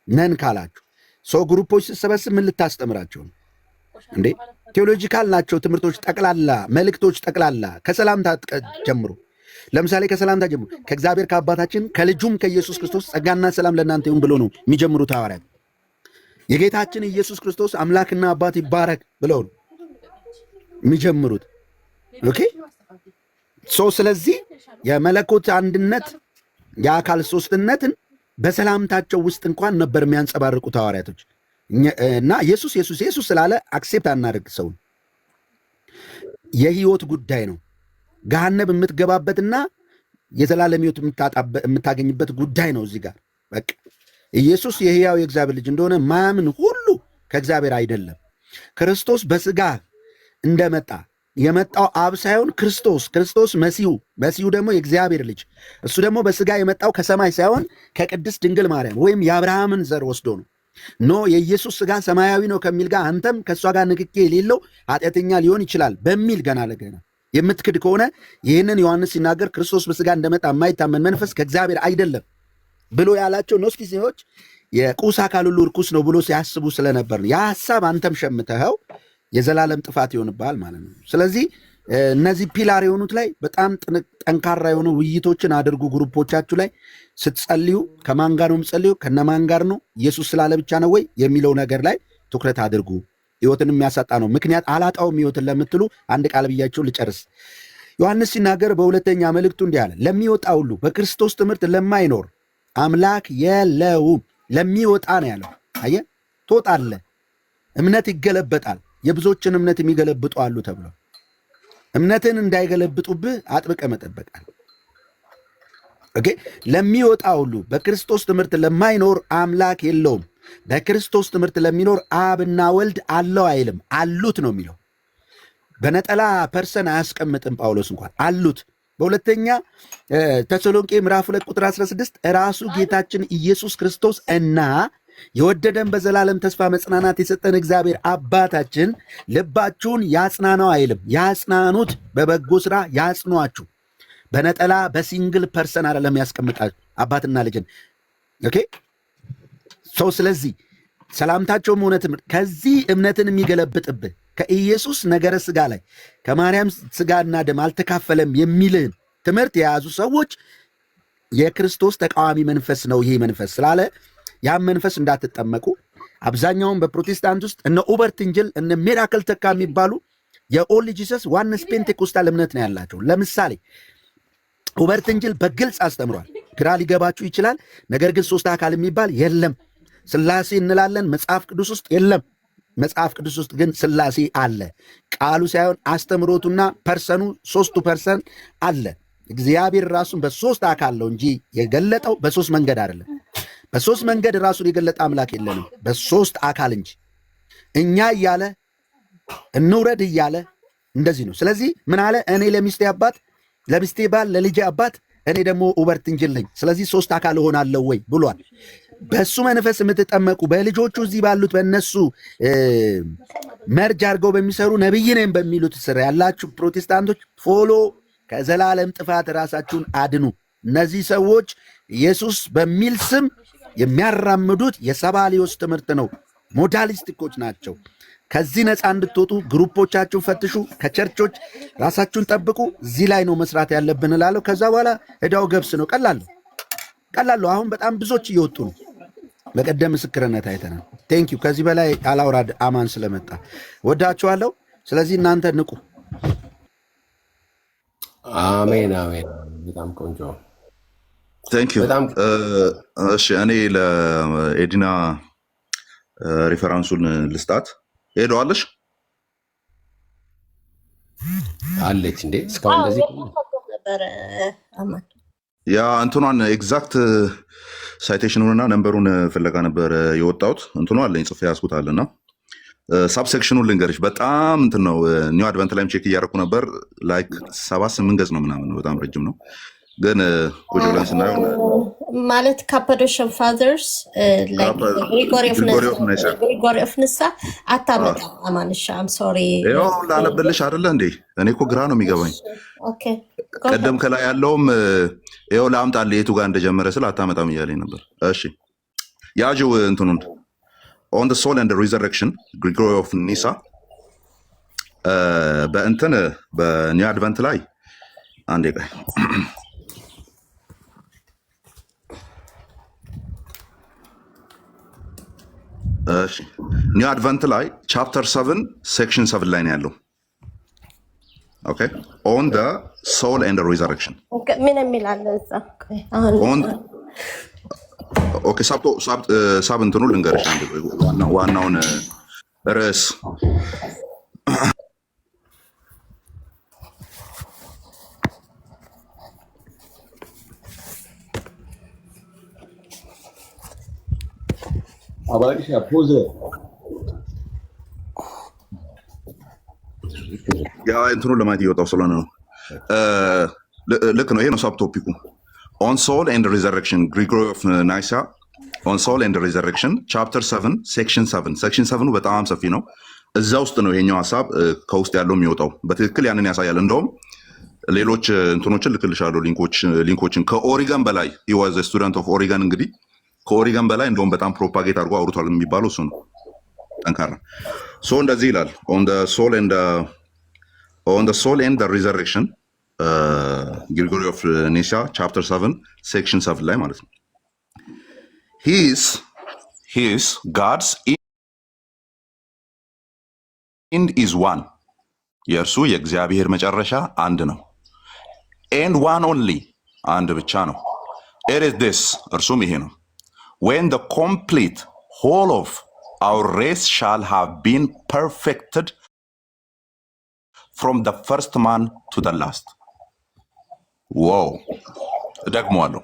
ነን ካላችሁ ሰው ግሩፖች ስትሰበስብ ምን ልታስተምራቸው ነው እንዴ? ቴዎሎጂካል ናቸው ትምህርቶች ጠቅላላ፣ መልእክቶች ጠቅላላ ከሰላምታ ጀምሮ። ለምሳሌ ከሰላምታ ጀምሮ ከእግዚአብሔር ከአባታችን ከልጁም ከኢየሱስ ክርስቶስ ጸጋና ሰላም ለእናንተ ይሁን ብሎ ነው የሚጀምሩት ሐዋርያት። የጌታችን ኢየሱስ ክርስቶስ አምላክና አባት ይባረክ ብለው ነው የሚጀምሩት። ኦኬ፣ ስለዚህ የመለኮት አንድነት የአካል ሶስትነትን በሰላምታቸው ውስጥ እንኳን ነበር የሚያንጸባርቁት ሐዋርያቶች። እና ኢየሱስ ኢየሱስ ኢየሱስ ስላለ አክሴፕት አናደርግ። ሰውን የህይወት ጉዳይ ነው። ገሃነብ የምትገባበትና የዘላለም ህይወት የምታገኝበት ጉዳይ ነው። እዚህ ጋር በቃ ኢየሱስ የሕያው የእግዚአብሔር ልጅ እንደሆነ ማያምን ሁሉ ከእግዚአብሔር አይደለም። ክርስቶስ በስጋ እንደመጣ የመጣው አብ ሳይሆን ክርስቶስ መሲሁ ደግሞ የእግዚአብሔር ልጅ፣ እሱ ደግሞ በስጋ የመጣው ከሰማይ ሳይሆን ከቅድስት ድንግል ማርያም ወይም የአብርሃምን ዘር ወስዶ ነው። ኖ የኢየሱስ ስጋ ሰማያዊ ነው ከሚል ጋር አንተም ከእሷ ጋር ንክኬ የሌለው ኃጢአተኛ ሊሆን ይችላል በሚል ገና ለገና የምትክድ ከሆነ ይህንን ዮሐንስ ሲናገር ክርስቶስ በስጋ እንደመጣ የማይታመን መንፈስ ከእግዚአብሔር አይደለም ብሎ ያላቸው ኖስቲሲዎች የቁስ አካል ሁሉ እርኩስ ነው ብሎ ሲያስቡ ስለነበር ነው። ያ ሀሳብ አንተም ሸምተኸው የዘላለም ጥፋት ይሆንብሃል ማለት ነው። ስለዚህ እነዚህ ፒላር የሆኑት ላይ በጣም ጠንካራ የሆኑ ውይይቶችን አድርጉ። ግሩፖቻችሁ ላይ ስትጸልዩ ከማን ጋር ነው የምጸልዩ? ከነማን ጋር ነው? ኢየሱስ ስላለ ብቻ ነው ወይ የሚለው ነገር ላይ ትኩረት አድርጉ። ህይወትን የሚያሳጣ ነው። ምክንያት አላጣውም ህይወትን ለምትሉ አንድ ቃል ብያችሁ ልጨርስ። ዮሐንስ ሲናገር በሁለተኛ መልእክቱ እንዲህ አለ፣ ለሚወጣ ሁሉ በክርስቶስ ትምህርት ለማይኖር አምላክ የለውም። ለሚወጣ ነው ያለው። አየህ፣ ትወጣለህ፣ እምነት ይገለበጣል። የብዙዎችን እምነት የሚገለብጡ አሉ ተብሎ እምነትን እንዳይገለብጡብህ አጥብቀ መጠበቃል። ኦኬ፣ ለሚወጣ ሁሉ በክርስቶስ ትምህርት ለማይኖር አምላክ የለውም። በክርስቶስ ትምህርት ለሚኖር አብና ወልድ አለው አይልም፣ አሉት ነው የሚለው። በነጠላ ፐርሰን አያስቀምጥም ጳውሎስ፣ እንኳን አሉት። በሁለተኛ ተሰሎንቄ ምዕራፍ 2 ቁጥር 16 ራሱ ጌታችን ኢየሱስ ክርስቶስ እና የወደደን በዘላለም ተስፋ መጽናናት የሰጠን እግዚአብሔር አባታችን ልባችሁን ያጽናናው አይልም፣ ያጽናኑት፣ በበጎ ስራ ያጽኗችሁ። በነጠላ በሲንግል ፐርሰን አይደለም ያስቀምጣል አባትና ልጅን። ኦኬ ሰው ስለዚህ ሰላምታቸውም ሆነ ትምህርት ከዚህ እምነትን የሚገለብጥብህ ከኢየሱስ ነገረ ስጋ ላይ ከማርያም ስጋና ደም አልተካፈለም የሚልህን ትምህርት የያዙ ሰዎች የክርስቶስ ተቃዋሚ መንፈስ ነው ይሄ መንፈስ ስላለ ያም መንፈስ እንዳትጠመቁ። አብዛኛውን በፕሮቴስታንት ውስጥ እነ ኡበርት እንጅል እነ ሚራክል ተካ የሚባሉ የኦል ጂሰስ ዋነስ ፔንቴኮስታል እምነት ነው ያላቸው። ለምሳሌ ኡበርት እንጅል በግልጽ አስተምሯል። ግራ ሊገባችሁ ይችላል። ነገር ግን ሶስት አካል የሚባል የለም። ስላሴ እንላለን፣ መጽሐፍ ቅዱስ ውስጥ የለም። መጽሐፍ ቅዱስ ውስጥ ግን ስላሴ አለ። ቃሉ ሳይሆን አስተምሮቱና ፐርሰኑ ሶስቱ ፐርሰን አለ። እግዚአብሔር ራሱን በሶስት አካል ነው እንጂ የገለጠው በሶስት መንገድ አይደለም። በሶስት መንገድ ራሱን የገለጠ አምላክ የለንም፣ በሶስት አካል እንጂ። እኛ እያለ እንውረድ እያለ እንደዚህ ነው። ስለዚህ ምን አለ? እኔ ለሚስቴ አባት፣ ለሚስቴ ባል፣ ለልጄ አባት፣ እኔ ደግሞ ኡበርት እንጅል ነኝ። ስለዚህ ሶስት አካል እሆናለሁ ወይ ብሏል። በሱ መንፈስ የምትጠመቁ በልጆቹ እዚህ ባሉት በእነሱ መርጅ አድርገው በሚሰሩ ነቢይ ነኝ በሚሉት ስር ያላችሁ ፕሮቴስታንቶች ፎሎ ከዘላለም ጥፋት ራሳችሁን አድኑ። እነዚህ ሰዎች ኢየሱስ በሚል ስም የሚያራምዱት የሰባሊዮስ ትምህርት ነው። ሞዳሊስቲኮች ናቸው። ከዚህ ነፃ እንድትወጡ ግሩፖቻችሁን ፈትሹ፣ ከቸርቾች ራሳችሁን ጠብቁ። እዚህ ላይ ነው መስራት ያለብን እላለሁ። ከዛ በኋላ ዕዳው ገብስ ነው። ቀላሉ አሁን በጣም ብዙዎች እየወጡ ነው። በቀደም ምስክርነት አይተናል። ቴንኪው። ከዚህ በላይ አላውራድ አማን ስለመጣ ወዳችኋለሁ። ስለዚህ እናንተ ንቁ። አሜን አሜን። በጣም ቆንጆ ቴንኪው። በጣም እሺ እኔ ለኤዲና ሪፈራንሱን ልስጣት። ሄደዋለሽ አለች እንዴ? እስካሁን እንደዚህ ነበረ አማን ያ እንትኗን ኤግዛክት ሳይቴሽኑንና ነንበሩን ፍለጋ ነበር የወጣሁት። እንትኑ አለኝ ጽፌ ያስኩታልና ሳብሴክሽኑን ልንገርሽ። በጣም እንትን ነው። ኒው አድቨንት ላይም ቼክ እያደረኩ ነበር። ላይክ 7-8 ገጽ ነው ምናምን ነው። በጣም ረጅም ነው። ግን ቁጭ ብለን ስናየው ማለት ካፓዶሽን ፋዘርስ ግሪጎሪ ኦፍ ንሳ አታመጣ አማንሻ አም ሶሪ ይኸው ላለብልሽ አይደለ እንዴ? እኔ እኮ ግራ ነው የሚገባኝ። ቀደም ከላይ ያለውም ይኸው ላምጣልህ የቱ ጋር እንደጀመረ ስለ አታመጣም እያለኝ ነበር። እሺ ያዥው እንትኑን ኦን the soul and the resurrection ግሪጎሪ ኦፍ ኒሳ በእንትን በኒው አድቨንት ላይ አንዴ ቆይ እሺ ኒው አድቨንት ላይ ቻፕተር 7 ሴክሽን 7 ላይ ነው ያለው። ኦኬ ኦን the soul and the resurrection ምን የሚላል እዛ? ኦን ኦኬ ሳብ እንትኑ ልንገርሽ አንዴ ዋናውን ርዕስ አባልሽ ፖዘ ያ እንትኑን ለማየት እየወጣው ስለሆነ ነው። ልክ ነው። ይሄ ነው ሳብ ቶፒኩ ኦን ሶል ኤንድ ሪዘረክሽን ግሪጎሪ ኦፍ ናይሳ ኦን ሶል ኤንድ ሪዘረክሽን ቻፕተር 7 ሴክሽን 7 ሴክሽን 7 በጣም ሰፊ ነው። እዛ ውስጥ ነው ይሄኛው ሀሳብ ከውስጥ ያለው የሚወጣው። በትክክል ያንን ያሳያል። እንደውም ሌሎች እንትኖችን ልክልሻለሁ ሊንኮችን ከኦሪገን በላይ he was a student of Oregon እንግዲህ ከኦሪገን በላይ እንደውም በጣም ፕሮፓጌት አድርጎ አውርቷል የሚባለው እሱ ነው። ጠንካራ ሶ እንደዚህ ይላል on the soul and the resurrection ግሪጎሪ ኦፍ ኒሳ ቻፕተር 7 ሴክሽን 7 ላይ ማለት ነው። his God's end is one የእርሱ የእግዚአብሔር መጨረሻ አንድ ነው። and one only አንድ ብቻ ነው። it is this እርሱም ይሄ ነው when the complete whole of our race shall have been perfected from the first man to the last. Wow. ደግሞዋለሁ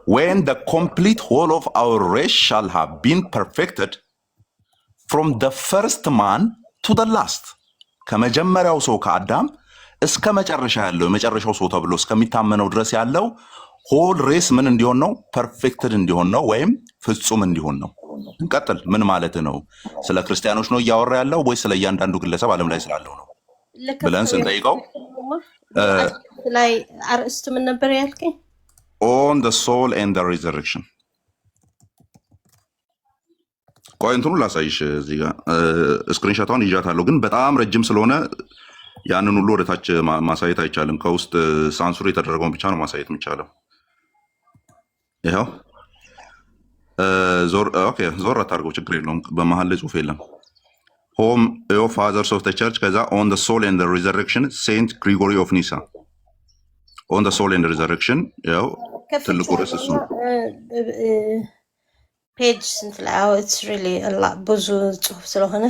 when the complete whole of our race shall have been perfected from the first man to the last. ከመጀመሪያው ሰው ከአዳም እስከ መጨረሻ ያለው የመጨረሻው ሰው ተብሎ እስከሚታመነው ድረስ ያለው ሆል ሬስ ምን እንዲሆን ነው? ፐርፌክትድ እንዲሆን ነው ወይም ፍጹም እንዲሆን ነው። እንቀጥል። ምን ማለት ነው? ስለ ክርስቲያኖች ነው እያወራ ያለው ወይ ስለ እያንዳንዱ ግለሰብ ዓለም ላይ ስላለው ነው ብለን ስንጠይቀው ላይ አርእስቱ ምን ነበር ያልከኝ? on the soul and the resurrection። ቆይ እንትኑ ላሳይሽ እዚህ ጋር ስክሪንሾቷን ይዣታለሁ፣ ግን በጣም ረጅም ስለሆነ ያንን ሁሉ ወደታች ማሳየት አይቻልም። ከውስጥ ሳንሱር የተደረገውን ብቻ ነው ማሳየት የሚቻለው። ይኸው ዞር አታርገው፣ ችግር የለውም። በመሀል ላይ ጽሁፍ የለም። ሆም ፋዘርስ ኦፍ ቸርች፣ ከዛ ኦን ደ ሶል ኤንድ ሪዘረክሽን ሴንት ግሪጎሪ ኦፍ ኒሳ። ኦን ደ ሶል ኤንድ ሪዘረክሽን ያው ትልቁ ርዕስ እሱ ነው። ፔጅ ስንት ላይ? ኢትስ ሪሊ ብዙ ጽሁፍ ስለሆነ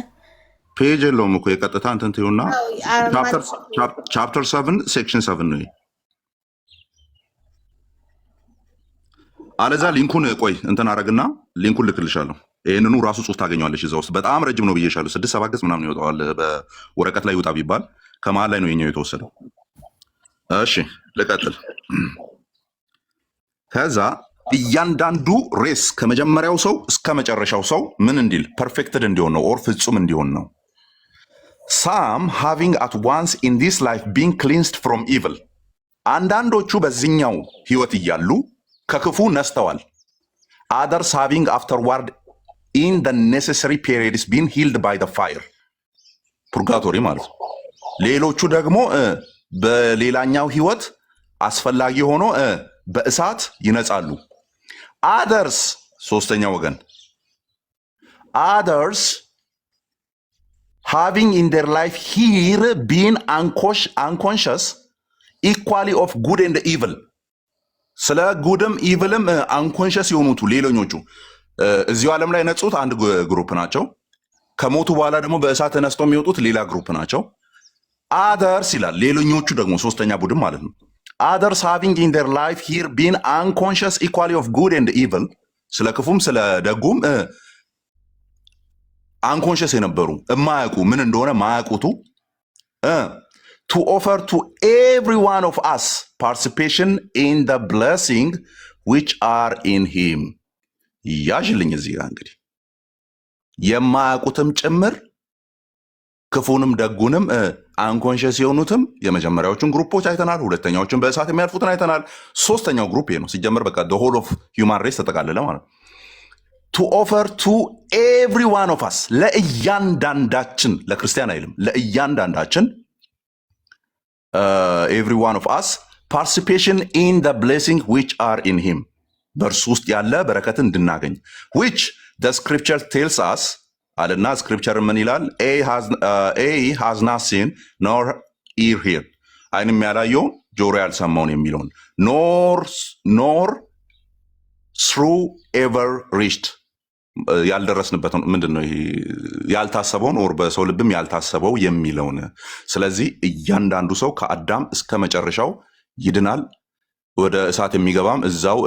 ፔጅ የለውም እኮ የቀጥታ እንትን ትዩና ቻፕተር 7 ሴክሽን 7 ነው። አለዛ ሊንኩን ቆይ እንትን አረግና ሊንኩን ልክልሻለሁ። ይህንኑ ራሱ ጽሁፍ ታገኘዋለሽ እዛ ውስጥ። በጣም ረጅም ነው ብዬሻለሁ። 6-7 ገጽ ምናምን ይወጣዋል። በወረቀት ላይ ይውጣ ቢባል ከመሀል ላይ ነው የኛው የተወሰደው። እሺ ልቀጥል። ከዛ እያንዳንዱ ሬስ ከመጀመሪያው ሰው እስከ መጨረሻው ሰው ምን እንዲል ፐርፌክትድ እንዲሆን ነው፣ ኦር ፍጹም እንዲሆን ነው። ሳም ሃቪንግ አት ዋንስ ኢን ዲስ ላይፍ ቢንግ ክሊንስድ ፍሮም ኢቭል፣ አንዳንዶቹ በዚህኛው ህይወት እያሉ ከክፉ ነስተዋል። አደርስ ሃቪንግ አፍተርዋርድ ኢን ደ ኔሴሰሪ ፔሪድስ ቢን ሂልድ ባይ ደ ፋየር፣ ፑርጋቶሪ ማለት ነው። ሌሎቹ ደግሞ በሌላኛው ህይወት አስፈላጊ ሆኖ በእሳት ይነጻሉ። አደርስ ሶስተኛ ወገን አደርስ ሃቪንግ ኢን ዴር ላይፍ ሂር ቢን አንኮንሽስ ኢኳሊ ኦፍ ጉድ ኤንድ ኢቭል፣ ስለ ጉድም ኢቭልም አንኮንሽስ የሆኑቱ ሌሎኞቹ እዚሁ ዓለም ላይ ነጹት አንድ ግሩፕ ናቸው። ከሞቱ በኋላ ደግሞ በእሳት ተነስተው የሚወጡት ሌላ ግሩፕ ናቸው። አደርስ ይላል ሌሎኞቹ ደግሞ ሶስተኛ ቡድን ማለት ነው። others having in their life here been unconscious equally of good and evil, ስለ ክፉም ስለ ደጉም አንኮንሽስ የነበሩ የማያውቁ ምን እንደሆነ ማያውቁቱ to offer to every one of us participation in the blessing which are in him። ያዥልኝ እዚህ ጋር እንግዲህ የማያውቁትም ጭምር ክፉንም ደጉንም አንኮንሽስ የሆኑትም የመጀመሪያዎቹን ግሩፖች አይተናል። ሁለተኛዎቹን በእሳት የሚያልፉትን አይተናል። ሶስተኛው ግሩፕ ነው ሲጀመር በቃ the whole of human race ተጠቃለለ ማለት ነው። to offer to every one of us ለእያንዳንዳችን፣ ለክርስቲያን አይልም፣ ለእያንዳንዳችን every one of us participation in the blessing which are in him፣ በእርሱ ውስጥ ያለ በረከትን እንድናገኝ which the scripture tells us አለና ስክሪፕቸር ምን ይላል? a has not seen nor ear heard፣ አይንም ያላየውን ጆሮ ያልሰማውን የሚለውን nor through ever reached ያልደረስንበት ምንድን ነው ይሄ? ያልታሰበውን ኦር በሰው ልብም ያልታሰበው የሚለውን። ስለዚህ እያንዳንዱ ሰው ከአዳም እስከ መጨረሻው ይድናል። ወደ እሳት የሚገባም እዛው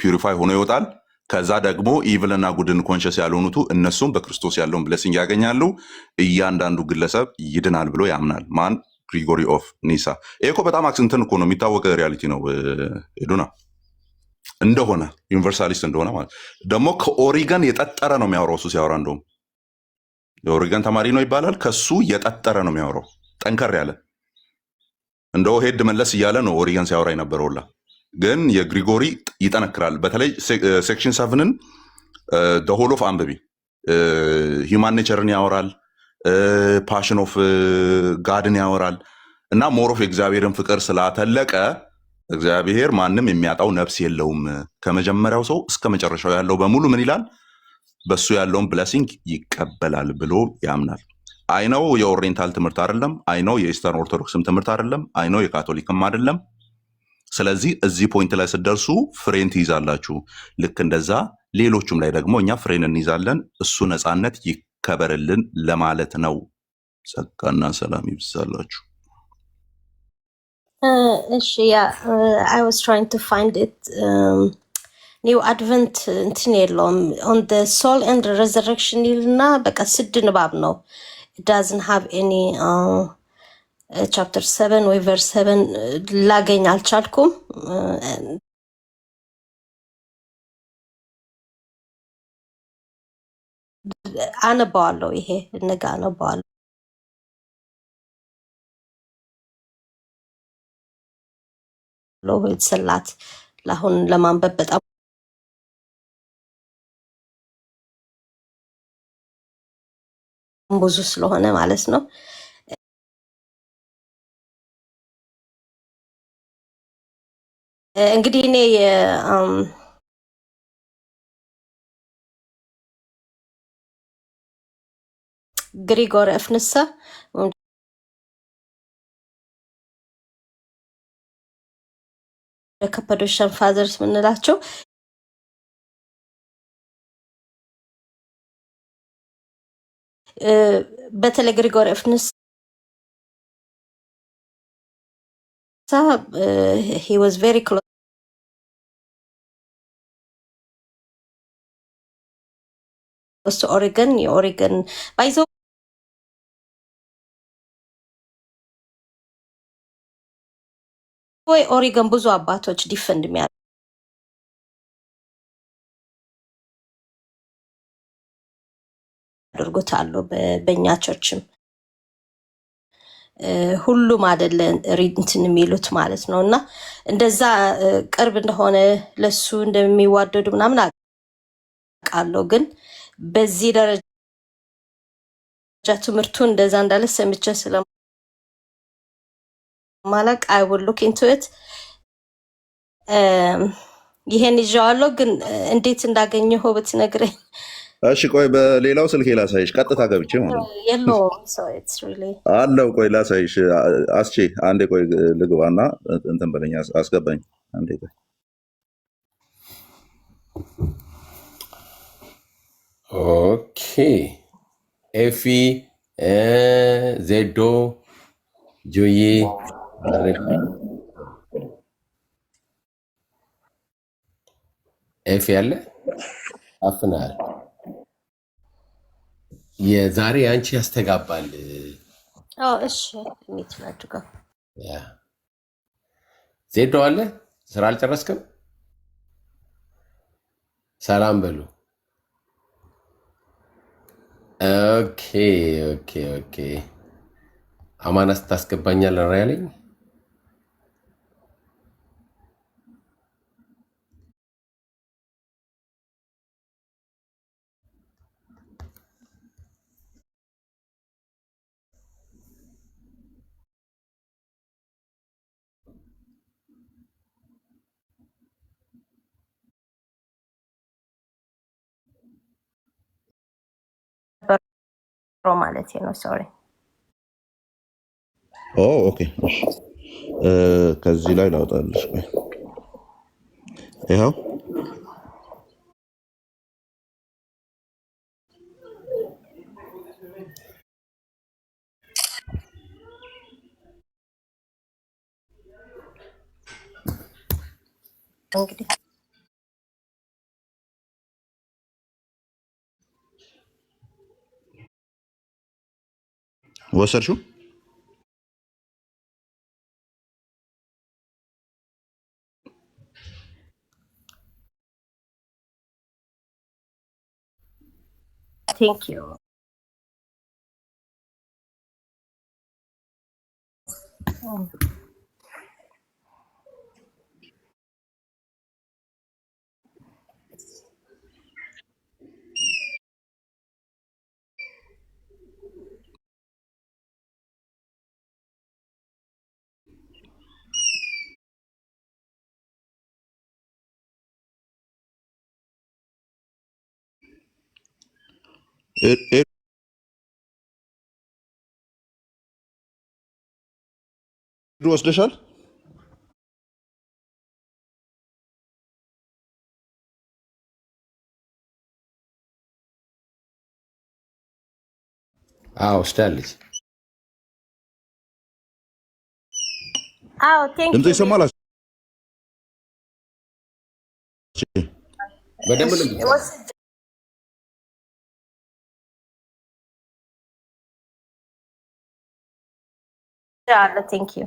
ፒዩሪፋይ ሆኖ ይወጣል። ከዛ ደግሞ ኢቭልና ጉድን ኮንሽስ ያልሆኑቱ እነሱም በክርስቶስ ያለውን ብለሲንግ ያገኛሉ። እያንዳንዱ ግለሰብ ይድናል ብሎ ያምናል። ማን? ግሪጎሪ ኦፍ ኒሳ። ይሄ እኮ በጣም አክስንትን እኮ ነው የሚታወቅ ሪያሊቲ ነው። ሄዱና እንደሆነ ዩኒቨርሳሊስት እንደሆነ ማለት ደግሞ ከኦሪገን የጠጠረ ነው የሚያወራው እሱ ሲያወራ። እንደውም የኦሪገን ተማሪ ነው ይባላል። ከሱ የጠጠረ ነው የሚያወራው፣ ጠንከር ያለ እንደው ሄድ መለስ እያለ ነው ኦሪገን ሲያወራ የነበረውላ። ግን የግሪጎሪ ይጠነክራል። በተለይ ሴክሽን 7ን ሆል ኦፍ አንብቢ። ሂውማን ኔቸርን ያወራል፣ ፓሽን ኦፍ ጋድን ያወራል እና ሞር ኦፍ የእግዚአብሔርን ፍቅር ስላተለቀ እግዚአብሔር ማንም የሚያጣው ነፍስ የለውም፣ ከመጀመሪያው ሰው እስከ መጨረሻው ያለው በሙሉ ምን ይላል? በሱ ያለውን ብለሲንግ ይቀበላል ብሎ ያምናል። አይነው የኦሪየንታል ትምህርት አይደለም፣ አይነው የኢስተርን ኦርቶዶክስም ትምህርት አይደለም፣ አይነው የካቶሊክም አይደለም። ስለዚህ እዚህ ፖይንት ላይ ስትደርሱ ፍሬን ትይዛላችሁ። ልክ እንደዛ ሌሎቹም ላይ ደግሞ እኛ ፍሬን እንይዛለን። እሱ ነፃነት ይከበርልን ለማለት ነው። ጸጋና ሰላም ይብዛላችሁ። እሺ ያ I was trying to find it ኒው አድቨንት እንትን የለውም on the soul and resurrection ይልና በቃ ስድ ንባብ ነው። it doesn't have any ቻፕተር 7 ወይ ቨርስ 7 ላገኝ አልቻልኩም። አነባዋለሁ፣ ይሄ ነገ አነባዋለሁ። የተሰላት ለአሁን ለማንበብ በጣም ብዙ ስለሆነ ማለት ነው። እንግዲህ እኔ ግሪጎር እፍንሰ ከፐዶሻን ፋዘርስ ምንላቸው በተለይ ግሪጎር እፍንሰ he was very close to Oregon የኦሪገን ባይዞ ወይ ኦሪገን ብዙ አባቶች ዲፈንድ የሚያደርጉት አሉ በእኛ ቸርችም ሁሉም አይደለ እንትን የሚሉት ማለት ነው። እና እንደዛ ቅርብ እንደሆነ ለሱ እንደሚዋደዱ ምናምን አውቃለሁ። ግን በዚህ ደረጃ ትምህርቱ እንደዛ እንዳለ ሰምቼ ስለማላውቅ I will look into it። ይሄን ይዤዋለሁ፣ ግን እንዴት እንዳገኘኸው ብትነግረኝ። እሺ ቆይ በሌላው ስልኬ ላሳይሽ፣ ቀጥታ ገብቼ ማለት ነው። የለውም ሰው it's really አለው። ቆይ ላሳይሽ። አስቼ አንዴ ቆይ ልግባና እንትን በለኝ፣ አስገባኝ አንዴ ቆይ። ኦኬ ኤፊ ዜዶ ጆዬ ኤፊ ያለ አፍናል። የዛሬ አንቺ ያስተጋባል። እሺ ሚት ላድርገው። ዜዶ አለ። ስራ አልጨረስክም? ሰላም በሉ። ኦኬ ኦኬ ኦኬ። አማናስ ታስገባኛል ራ ያለኝ ማለት ነው። ሶሪ ኦኬ እሺ። ከዚህ ላይ ላውጣልሽ። ቆይ ይኸው እንግዲህ ወሰድሽው? ቴንክ ዩ ወስደሻል? ወስዳለች። ድምፅ ይሰማል? በደንብ ቴንክ ዩ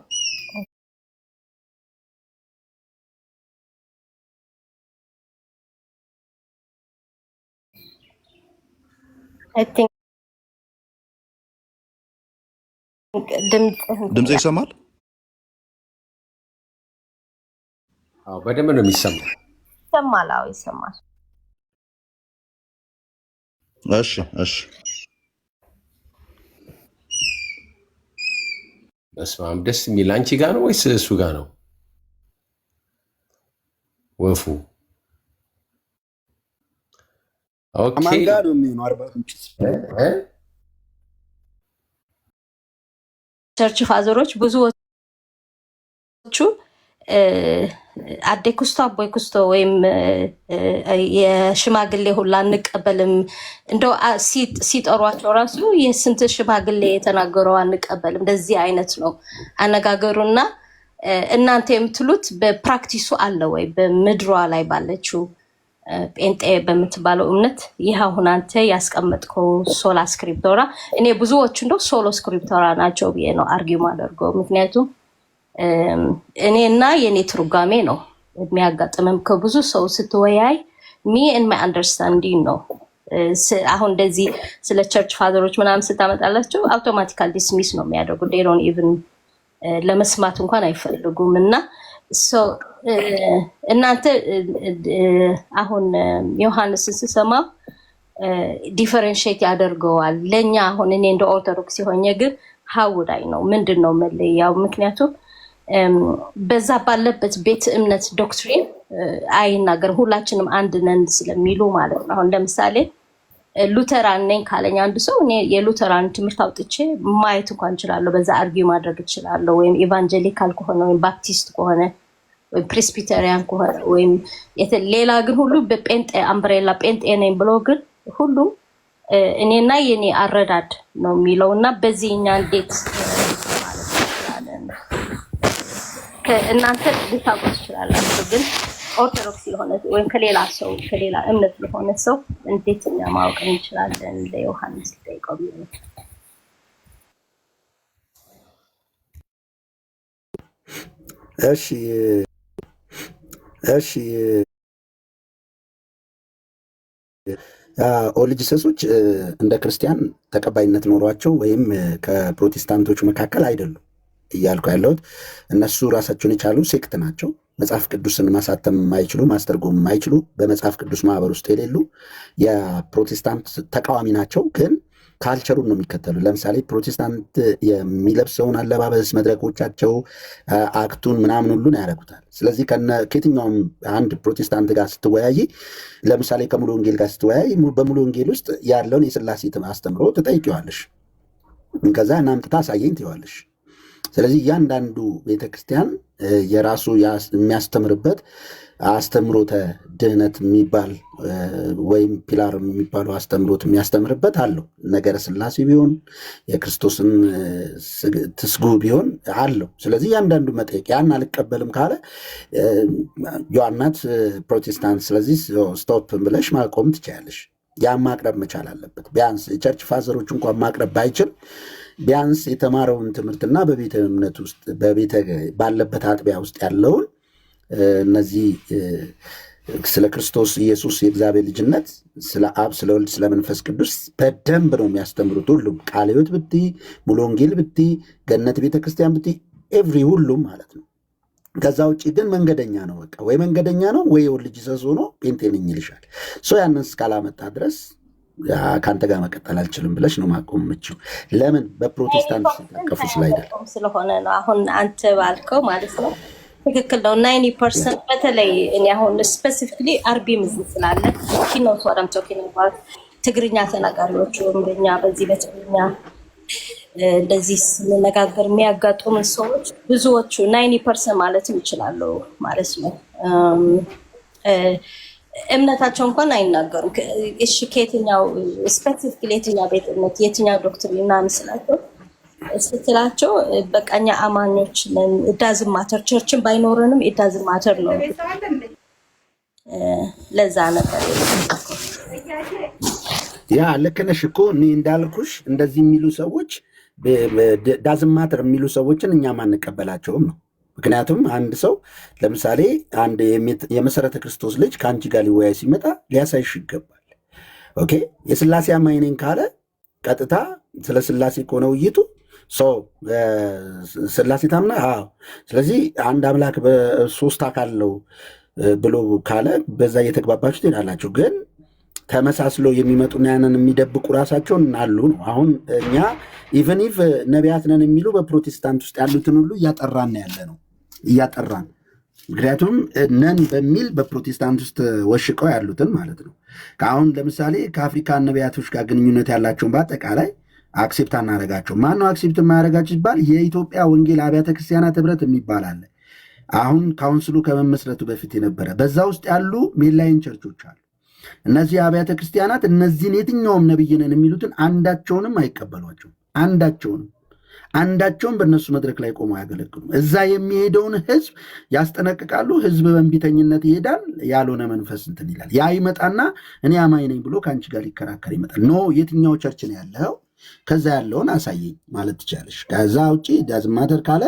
አይ ቲንክ ድምፅ ይሰማል? በደንብ ነው የሚሰማው። ይሰማል። አዎ ይሰማል። እሺ እሺ። በስመ አብ ደስ የሚል አንቺ ጋር ነው ወይስ እሱ ጋር ነው ወፉ? ኦኬ አማን ጋር ነው የሚሆነው። 40 ምንጭ ቸርች ፋዘሮች ብዙዎቹ አዴ ኩስቶ አቦይ ኩስቶ ወይም የሽማግሌ ሁላ አንቀበልም እንደው ሲጠሯቸው ራሱ የስንት ሽማግሌ የተናገረው አንቀበልም እንደዚህ አይነት ነው አነጋገሩና እናንተ የምትሉት በፕራክቲሱ አለ ወይ በምድሯ ላይ ባለችው ጴንጤ በምትባለው እምነት ይህ አሁን አንተ ያስቀመጥከው ሶላ ስክሪፕቶራ እኔ ብዙዎቹ እንደው ሶሎ ስክሪፕቶራ ናቸው ብዬ ነው አርጊው ማደርገው ምክንያቱም እኔና የኔ ትርጓሜ ነው የሚያጋጥመም ከብዙ ሰው ስትወያይ ሚ and my understanding ነው አሁን እንደዚህ ስለ ቸርች ፋዘሮች ምናምን ስታመጣላቸው አውቶማቲካሊ ዲስሚስ ነው የሚያደርጉት they don't even ለመስማት እንኳን አይፈልጉም እና እናንተ አሁን ዮሐንስን ስሰማ ዲፈረንሺየት ያደርገዋል ለኛ አሁን እኔ እንደ ኦርቶዶክስ ሆኜ ግን ሀውዳይ ነው ምንድነው መለያው ምክንያቱም በዛ ባለበት ቤት እምነት ዶክትሪን አይናገር ሁላችንም አንድ ነን ስለሚሉ ማለት ነው አሁን ለምሳሌ ሉተራን ነኝ ካለኝ አንድ ሰው እኔ የሉተራን ትምህርት አውጥቼ ማየት እንኳን እችላለሁ በዛ አርጊው ማድረግ እችላለሁ ወይም ኢቫንጀሊካል ከሆነ ወይም ባፕቲስት ከሆነ ወይም ፕሬስቢተሪያን ከሆነ ወይም ሌላ ግን ሁሉ በጴንጤ አምብሬላ ጴንጤ ነኝ ብሎ ግን ሁሉ እኔና የኔ አረዳድ ነው የሚለውና በዚህኛ እንዴት እናንተ ልታውቁ ትችላላችሁ ግን ኦርቶዶክስ የሆነ ወይም ከሌላ ሰው ከሌላ እምነት የሆነ ሰው እንዴት ማወቅ እንችላለን ለዮሐንስ ጠይቀው ነው እሺ ኦልጅ ሰሶች እንደ ክርስቲያን ተቀባይነት ኖሯቸው ወይም ከፕሮቴስታንቶች መካከል አይደሉም እያልኩ ያለሁት እነሱ ራሳቸውን የቻሉ ሴክት ናቸው መጽሐፍ ቅዱስን ማሳተም የማይችሉ ማስተርጎም የማይችሉ በመጽሐፍ ቅዱስ ማህበር ውስጥ የሌሉ የፕሮቴስታንት ተቃዋሚ ናቸው ግን ካልቸሩን ነው የሚከተሉ ለምሳሌ ፕሮቴስታንት የሚለብሰውን አለባበስ መድረኮቻቸው አክቱን ምናምን ሁሉን ያደርጉታል ስለዚህ ከየትኛውም አንድ ፕሮቴስታንት ጋር ስትወያይ ለምሳሌ ከሙሉ ወንጌል ጋር ስትወያይ በሙሉ ወንጌል ውስጥ ያለውን የሥላሴ አስተምሮ ትጠይቂዋለሽ ከዛ እናምጥታ አሳየኝ ትይዋለሽ ስለዚህ እያንዳንዱ ቤተክርስቲያን የራሱ የሚያስተምርበት አስተምሮተ ድህነት የሚባል ወይም ፒላር የሚባለው አስተምሮት የሚያስተምርበት አለው ነገረ ሥላሴ ቢሆን የክርስቶስን ትስጉ ቢሆን አለው ስለዚህ እያንዳንዱ መጠየቅ ያን አልቀበልም ካለ ዮሐናት ፕሮቴስታንት ስለዚህ ስቶፕ ብለሽ ማቆም ትችያለሽ ያን ማቅረብ መቻል አለበት ቢያንስ የቸርች ፋዘሮች እንኳን ማቅረብ ባይችል ቢያንስ የተማረውን ትምህርትና በቤተ እምነት ውስጥ ባለበት አጥቢያ ውስጥ ያለውን እነዚህ ስለ ክርስቶስ ኢየሱስ የእግዚአብሔር ልጅነት ስለ አብ ስለ ወልድ ስለ መንፈስ ቅዱስ በደንብ ነው የሚያስተምሩት ሁሉም ቃለ ሕይወት ብትይ ሙሉ ወንጌል ብትይ ገነት ቤተክርስቲያን ብትይ ኤቭሪ ሁሉም ማለት ነው ከዛ ውጭ ግን መንገደኛ ነው በቃ ወይ መንገደኛ ነው ወይ ኦልጅ ሰሶ ነው ጴንጤ ነኝ ይልሻል ያንን እስካላመጣ ድረስ ከአንተ ጋር መቀጠል አልችልም ብለሽ ነው ማቆም የምችው ለምን በፕሮቴስታንት ሲታቀፉ ስላይደለም ስለሆነ ነው አሁን አንተ ባልከው ማለት ነው ትክክል ነው 90% በተለይ እኔ አሁን ስፔሲፊካሊ አርቢም ስላለ ኪኖት ወራም ቶኪን ማለት ትግርኛ ተናጋሪዎች ወንደኛ በዚህ በትግርኛ እንደዚህ ስንነጋገር የሚያጋጥሙ ሰዎች ብዙዎቹ 90% ማለትም ይችላሉ ማለት ነው እምነታቸው እንኳን አይናገሩም እሺ ከየትኛው ስፔሲፊካሊ የትኛው ቤት እምነት የትኛው ዶክትሪን ምናምን ስትላቸው በቃኛ አማኞች ነን ኢዳዝም ማተር ቸርችን ባይኖረንም ኢዳዝም ማተር ነው ለዛ ነበር ያ ልክ ነሽ እኮ እኔ እንዳልኩሽ እንደዚህ የሚሉ ሰዎች ዳዝም ማተር የሚሉ ሰዎችን እኛ ማንቀበላቸውም ነው ምክንያቱም አንድ ሰው ለምሳሌ አንድ የመሰረተ ክርስቶስ ልጅ ከአንቺ ጋር ሊወያይ ሲመጣ ሊያሳይሽ ይገባል ኦኬ የሥላሴ አማኝ ነኝ ካለ ቀጥታ ስለ ሥላሴ ከሆነ ውይይቱ ስላሴ ታምና? አዎ። ስለዚህ አንድ አምላክ በሶስት አካል ነው ብሎ ካለ በዛ እየተግባባችሁ ትሄዳላችሁ። ግን ተመሳስሎ የሚመጡና ያንን የሚደብቁ ራሳቸውን አሉ ነው። አሁን እኛ ኢቨን ኢፍ ነቢያት ነን የሚሉ በፕሮቴስታንት ውስጥ ያሉትን ሁሉ እያጠራን ያለ ነው እያጠራን። ምክንያቱም ነን በሚል በፕሮቴስታንት ውስጥ ወሽቀው ያሉትን ማለት ነው። አሁን ለምሳሌ ከአፍሪካ ነቢያቶች ጋር ግንኙነት ያላቸውን በአጠቃላይ አክሴፕት አናደርጋቸው። ማነው አክሴፕት የማያደርጋቸው ሲባል የኢትዮጵያ ወንጌል አብያተ ክርስቲያናት ህብረት የሚባል አለ። አሁን ካውንስሉ ከመመስረቱ በፊት የነበረ በዛ ውስጥ ያሉ ሜንላይን ቸርቾች አሉ። እነዚህ አብያተ ክርስቲያናት እነዚህን የትኛውም ነቢይ ነን የሚሉትን አንዳቸውንም አይቀበሏቸውም። አንዳቸውም በእነሱ መድረክ ላይ ቆመው አያገለግሉም። እዛ የሚሄደውን ህዝብ ያስጠነቅቃሉ። ህዝብ በእንቢተኝነት ይሄዳል። ያልሆነ መንፈስ እንትን ይላል። ያ ይመጣና እኔ አማኝ ነኝ ብሎ ከአንቺ ጋር ሊከራከር ይመጣል። ኖ የትኛው ቸርች ነው ያለው? ከዛ ያለውን አሳየኝ ማለት ትቻለሽ። ከዛ ውጭ ዳዝማተር ካለ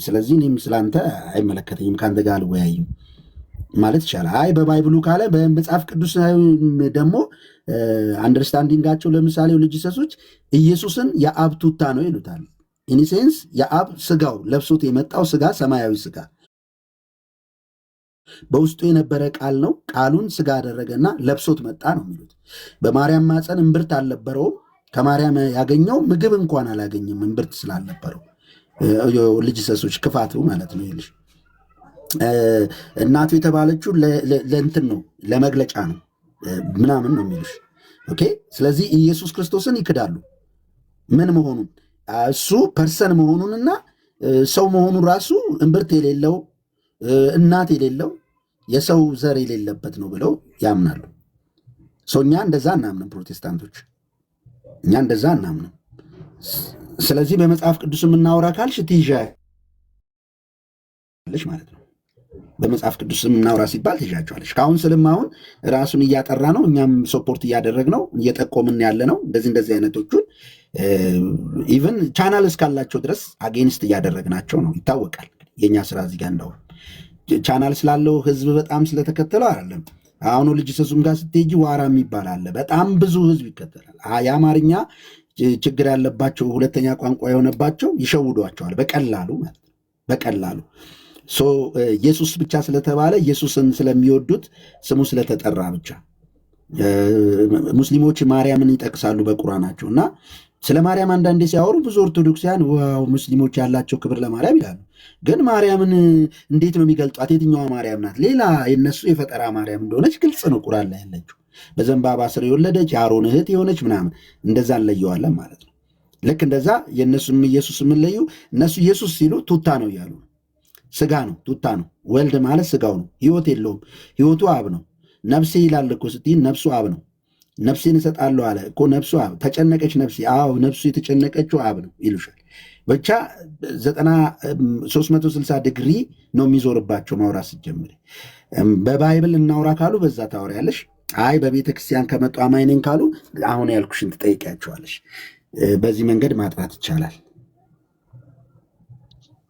ስለዚህ እኔም ስለአንተ አይመለከተኝም ከአንተ ጋር አልወያይም ማለት ይቻላል። አይ በባይብሉ ካለ በመጽሐፍ ቅዱስ ደግሞ አንደርስታንዲንጋቸው ለምሳሌ ልጅሰሶች ኢየሱስን የአብ ቱታ ነው ይሉታል። ኢኒሴንስ የአብ ስጋው ለብሶት የመጣው ስጋ ሰማያዊ ስጋ በውስጡ የነበረ ቃል ነው። ቃሉን ስጋ አደረገና ለብሶት መጣ ነው የሚሉት። በማርያም ማፀን እምብርት አልነበረውም። ከማርያም ያገኘው ምግብ እንኳን አላገኘም እምብርት ስላልነበረው። ልጅሰሶች ክፋቱ ማለት ነው። ይልሽ እናቱ የተባለችው ለእንትን ነው ለመግለጫ ነው ምናምን ነው የሚሉሽ። ኦኬ። ስለዚህ ኢየሱስ ክርስቶስን ይክዳሉ። ምን መሆኑን እሱ ፐርሰን መሆኑንና ሰው መሆኑ ራሱ እምብርት የሌለው እናት የሌለው የሰው ዘር የሌለበት ነው ብለው ያምናሉ። እኛ እንደዛ እናምንም ፕሮቴስታንቶች፣ እኛ እንደዛ እናምንም። ስለዚህ በመጽሐፍ ቅዱስ የምናወራ ካልሽ ትይዣለሽ ማለት ነው። በመጽሐፍ ቅዱስ የምናወራ ሲባል ትይዣቸዋለሽ። ካውንስልም አሁን ራሱን እያጠራ ነው። እኛም ሶፖርት እያደረግ ነው፣ እየጠቆምን ያለ ነው። እንደዚህ አይነቶቹን ኢቨን ቻናል እስካላቸው ድረስ አጌንስት እያደረግናቸው ነው። ይታወቃል የእኛ ስራ እዚህ ጋር እንደው ቻናል ስላለው ህዝብ በጣም ስለተከተለው አይደለም። አሁኑ ልጅሰሱም ጋር ስትሄጂ ዋራ የሚባል አለ። በጣም ብዙ ህዝብ ይከተላል። የአማርኛ ችግር ያለባቸው ሁለተኛ ቋንቋ የሆነባቸው ይሸውዷቸዋል በቀላሉ ማለት ነው። በቀላሉ ኢየሱስ ብቻ ስለተባለ ኢየሱስን ስለሚወዱት ስሙ ስለተጠራ ብቻ ሙስሊሞች ማርያምን ይጠቅሳሉ በቁርአናቸው እና ስለ ማርያም አንዳንዴ ሲያወሩ ብዙ ኦርቶዶክሳውያን ዋው ሙስሊሞች ያላቸው ክብር ለማርያም ይላሉ። ግን ማርያምን እንዴት ነው የሚገልጧት? የትኛዋ ማርያም ናት? ሌላ የነሱ የፈጠራ ማርያም እንደሆነች ግልጽ ነው ቁርአን ላይ ያለችው። በዘንባባ ስር የወለደች የአሮን እህት የሆነች ምናምን እንደዛ እንለየዋለን ማለት ነው። ልክ እንደዛ የእነሱም ኢየሱስ የምንለዩ እነሱ ኢየሱስ ሲሉ ቱታ ነው እያሉ ስጋ ነው፣ ቱታ ነው። ወልድ ማለት ስጋው ነው፣ ህይወት የለውም። ህይወቱ አብ ነው። ነፍሴ ይላል እኮ ስትይ ነፍሱ አብ ነው። ነፍሴን እሰጣለሁ አለ እኮ ነፍሱ አብ። ተጨነቀች ነፍሴ፣ አዎ ነፍሱ የተጨነቀችው አብ ነው ይሉሻል። ብቻ 360 ዲግሪ ነው የሚዞርባቸው ማውራት ስትጀምሪ። በባይብል እናውራ ካሉ በዛ ታወሪያለሽ። አይ በቤተ ክርስቲያን ከመጡ አማኝ ነኝ ካሉ አሁን ያልኩሽን ትጠይቂያቸዋለሽ። በዚህ መንገድ ማጥራት ይቻላል።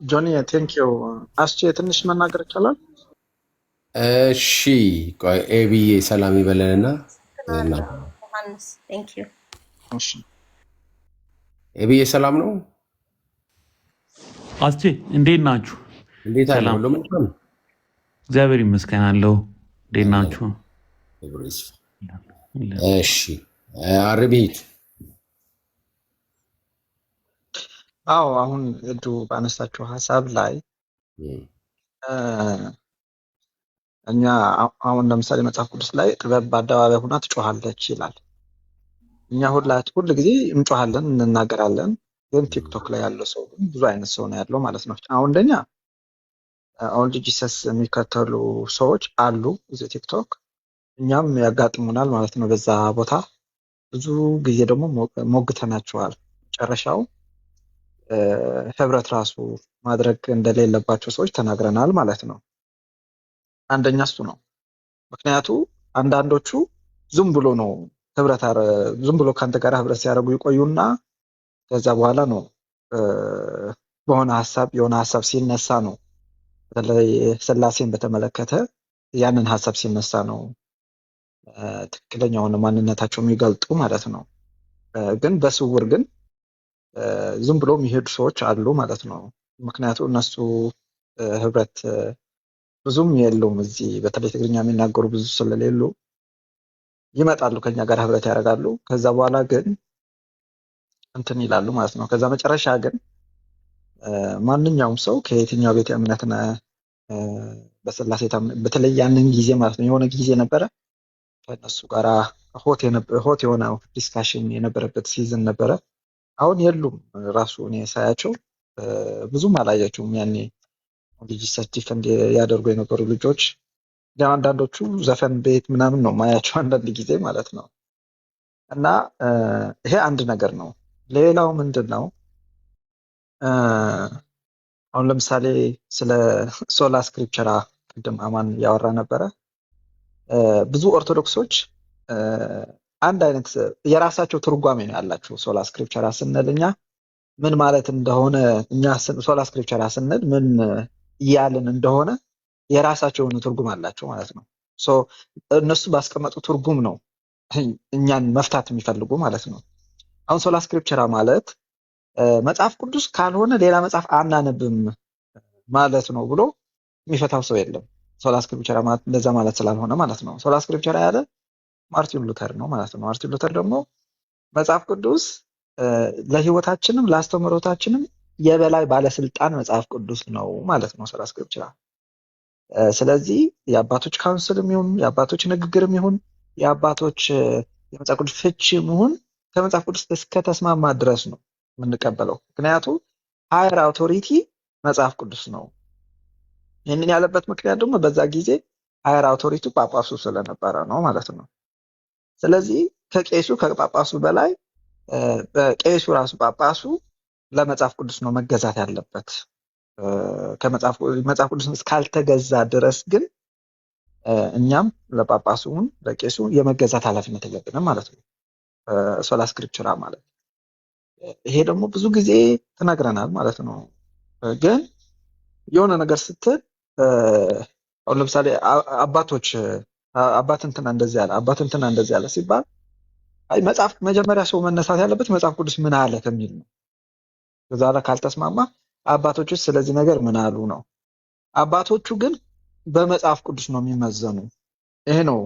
ጆኒ ቴንኪው። አስቼ ትንሽ መናገር ይቻላል? እሺ ቆይ ኤቢዬ ሰላም ይበለንና ኤቢዬ ሰላም ነው። አስቼ እንዴት ናችሁ? እንዴት ሰላም አለው? እግዚአብሔር ይመስገን አለው። እንዴት ናችሁ? እሺ አርቢት አዎ አሁን እዱ ባነሳቸው ሀሳብ ላይ እኛ አሁን ለምሳሌ መጽሐፍ ቅዱስ ላይ ጥበብ በአደባባይ ሆና ትጮሃለች ይላል። እኛ ሁል ጊዜ እንጮሃለን፣ እንናገራለን። ግን ቲክቶክ ላይ ያለው ሰው ግን ብዙ አይነት ሰው ነው ያለው ማለት ነው። አሁን እንደኛ ኦንሊ ጂሰስ የሚከተሉ ሰዎች አሉ እዚህ ቲክቶክ፣ እኛም ያጋጥሙናል ማለት ነው። በዛ ቦታ ብዙ ጊዜ ደግሞ ሞግተናቸዋል። መጨረሻው ህብረት ራሱ ማድረግ እንደሌለባቸው ሰዎች ተናግረናል ማለት ነው። አንደኛ እሱ ነው። ምክንያቱ አንዳንዶቹ ዝም ብሎ ነው ዝም ብሎ ከአንተ ጋር ህብረት ሲያደርጉ ይቆዩና ከዛ በኋላ ነው የሆነ ሀሳብ ሲነሳ ነው፣ በተለይ ስላሴን በተመለከተ ያንን ሀሳብ ሲነሳ ነው ትክክለኛ የሆነ ማንነታቸው የሚገልጡ ማለት ነው። ግን በስውር ግን ዝም ብሎ የሚሄዱ ሰዎች አሉ ማለት ነው። ምክንያቱም እነሱ ህብረት ብዙም የሉም እዚህ በተለይ ትግርኛ የሚናገሩ ብዙ ስለሌሉ ይመጣሉ ከኛ ጋር ህብረት ያደርጋሉ። ከዛ በኋላ ግን እንትን ይላሉ ማለት ነው። ከዛ መጨረሻ ግን ማንኛውም ሰው ከየትኛው ቤተ እምነት ነህ በስላሴ በተለይ ያንን ጊዜ ማለት ነው የሆነ ጊዜ ነበረ ከእነሱ ጋር ሆት የሆነ ዲስካሽን የነበረበት ሲዝን ነበረ። አሁን የሉም። ራሱ እኔ ሳያቸው ብዙም አላያቸውም። ያኔ ዲጂሰት ዲፈንድ ያደርጉ የነበሩ ልጆች አንዳንዶቹ ዘፈን ቤት ምናምን ነው ማያቸው አንዳንድ ጊዜ ማለት ነው። እና ይሄ አንድ ነገር ነው። ሌላው ምንድን ነው? አሁን ለምሳሌ ስለ ሶላ ስክሪፕቸራ ቅድም አማን ያወራ ነበረ። ብዙ ኦርቶዶክሶች አንድ አይነት የራሳቸው ትርጓሜ ነው ያላቸው። ሶላ ስክሪፕቸራ ስንል እኛ ምን ማለት እንደሆነ እኛ ሶላ ስክሪፕቸራ ስንል ምን እያልን እንደሆነ የራሳቸውን ትርጉም አላቸው ማለት ነው። እነሱ ባስቀመጡ ትርጉም ነው እኛን መፍታት የሚፈልጉ ማለት ነው። አሁን ሶላ ስክሪፕቸራ ማለት መጽሐፍ ቅዱስ ካልሆነ ሌላ መጽሐፍ አናነብም ማለት ነው ብሎ የሚፈታው ሰው የለም። ሶላ ስክሪፕቸራ ማለት እንደዛ ማለት ስላልሆነ ማለት ነው። ሶላ ስክሪፕቸራ ያለ ማርቲን ሉተር ነው ማለት ነው። ማርቲን ሉተር ደግሞ መጽሐፍ ቅዱስ ለህይወታችንም ለአስተምህሮታችንም የበላይ ባለስልጣን መጽሐፍ ቅዱስ ነው ማለት ነው ሶላ ስክሪፕቸራ። ስለዚህ የአባቶች ካውንስልም ይሁን የአባቶች ንግግርም ይሁን የአባቶች የመጽሐፍ ቅዱስ ፍቺም ይሁን ከመጽሐፍ ቅዱስ እስከ ተስማማ ድረስ ነው የምንቀበለው። ምክንያቱም ሃየር አውቶሪቲ መጽሐፍ ቅዱስ ነው። ይህንን ያለበት ምክንያት ደግሞ በዛ ጊዜ ሃየር አውቶሪቲ ጳጳሱ ስለነበረ ነው ማለት ነው። ስለዚህ ከቄሱ ከጳጳሱ በላይ በቄሱ ራሱ ጳጳሱ ለመጽሐፍ ቅዱስ ነው መገዛት ያለበት። መጽሐፍ ቅዱስ እስካልተገዛ ድረስ ግን እኛም ለጳጳሱን ለቄሱ የመገዛት ኃላፊነት የለብንም ማለት ነው። ሶላ ስክሪፕቸራ ማለት ይሄ ደግሞ ብዙ ጊዜ ተናግረናል ማለት ነው። ግን የሆነ ነገር ስትል አሁን ለምሳሌ አባት እንትና እንደዚህ ያለ አባት እንትና እንደዚህ ያለ ሲባል አይ መጽሐፍ መጀመሪያ ሰው መነሳት ያለበት መጽሐፍ ቅዱስ ምን አለ ከሚል ነው። ከዛ ላይ ካልተስማማ አባቶች ስለዚህ ነገር ምን አሉ ነው። አባቶቹ ግን በመጽሐፍ ቅዱስ ነው የሚመዘኑ። ይሄ ነው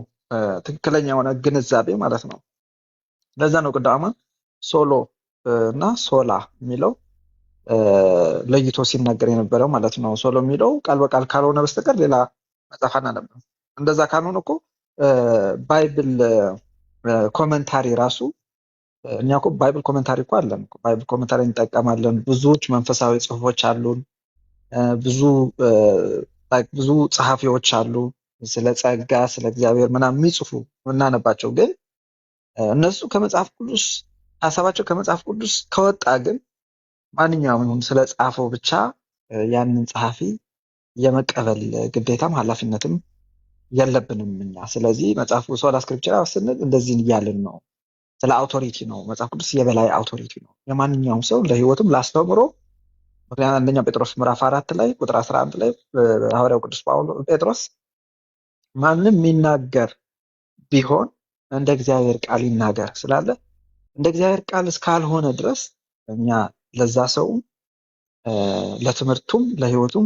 ትክክለኛ የሆነ ግንዛቤ ማለት ነው። ለዛ ነው ቅዳማ ሶሎ እና ሶላ የሚለው ለይቶ ሲናገር የነበረው ማለት ነው። ሶሎ የሚለው ቃል በቃል ካልሆነ በስተቀር ሌላ መጽሐፍ አናነብም። እንደዛ ካልሆነ እኮ ባይብል ኮመንታሪ ራሱ እኛ እኮ ባይብል ኮመንታሪ እኮ አለን። ባይብል ኮመንታሪ እንጠቀማለን። ብዙዎች መንፈሳዊ ጽሁፎች አሉን። ብዙ ጸሐፊዎች አሉ ስለ ጸጋ ስለ እግዚአብሔር ምናምን የሚጽፉ እናነባቸው። ግን እነሱ ከመጽሐፍ ቅዱስ ሀሳባቸው ከመጽሐፍ ቅዱስ ከወጣ ግን ማንኛውም ይሁን ስለ ጻፈው ብቻ ያንን ጸሐፊ የመቀበል ግዴታም ኃላፊነትም የለብንም እኛ። ስለዚህ መጽሐፉ ሶላ ስክሪፕቸራ ስንል እንደዚህ እያልን ነው። ስለ አውቶሪቲ ነው። መጽሐፍ ቅዱስ የበላይ አውቶሪቲ ነው የማንኛውም ሰው ለህይወትም ላስተምሮ። ምክንያቱም አንደኛ ጴጥሮስ ምዕራፍ 4 ላይ ቁጥር 11 ላይ ሐዋርያው ቅዱስ ጴጥሮስ ማንም የሚናገር ቢሆን እንደ እግዚአብሔር ቃል ይናገር ስላለ እንደ እግዚአብሔር ቃል እስካልሆነ ድረስ እኛ ለዛ ሰው ለትምህርቱም ለህይወቱም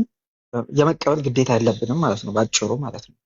የመቀበል ግዴታ የለብንም ማለት ነው ባጭሩ ማለት ነው።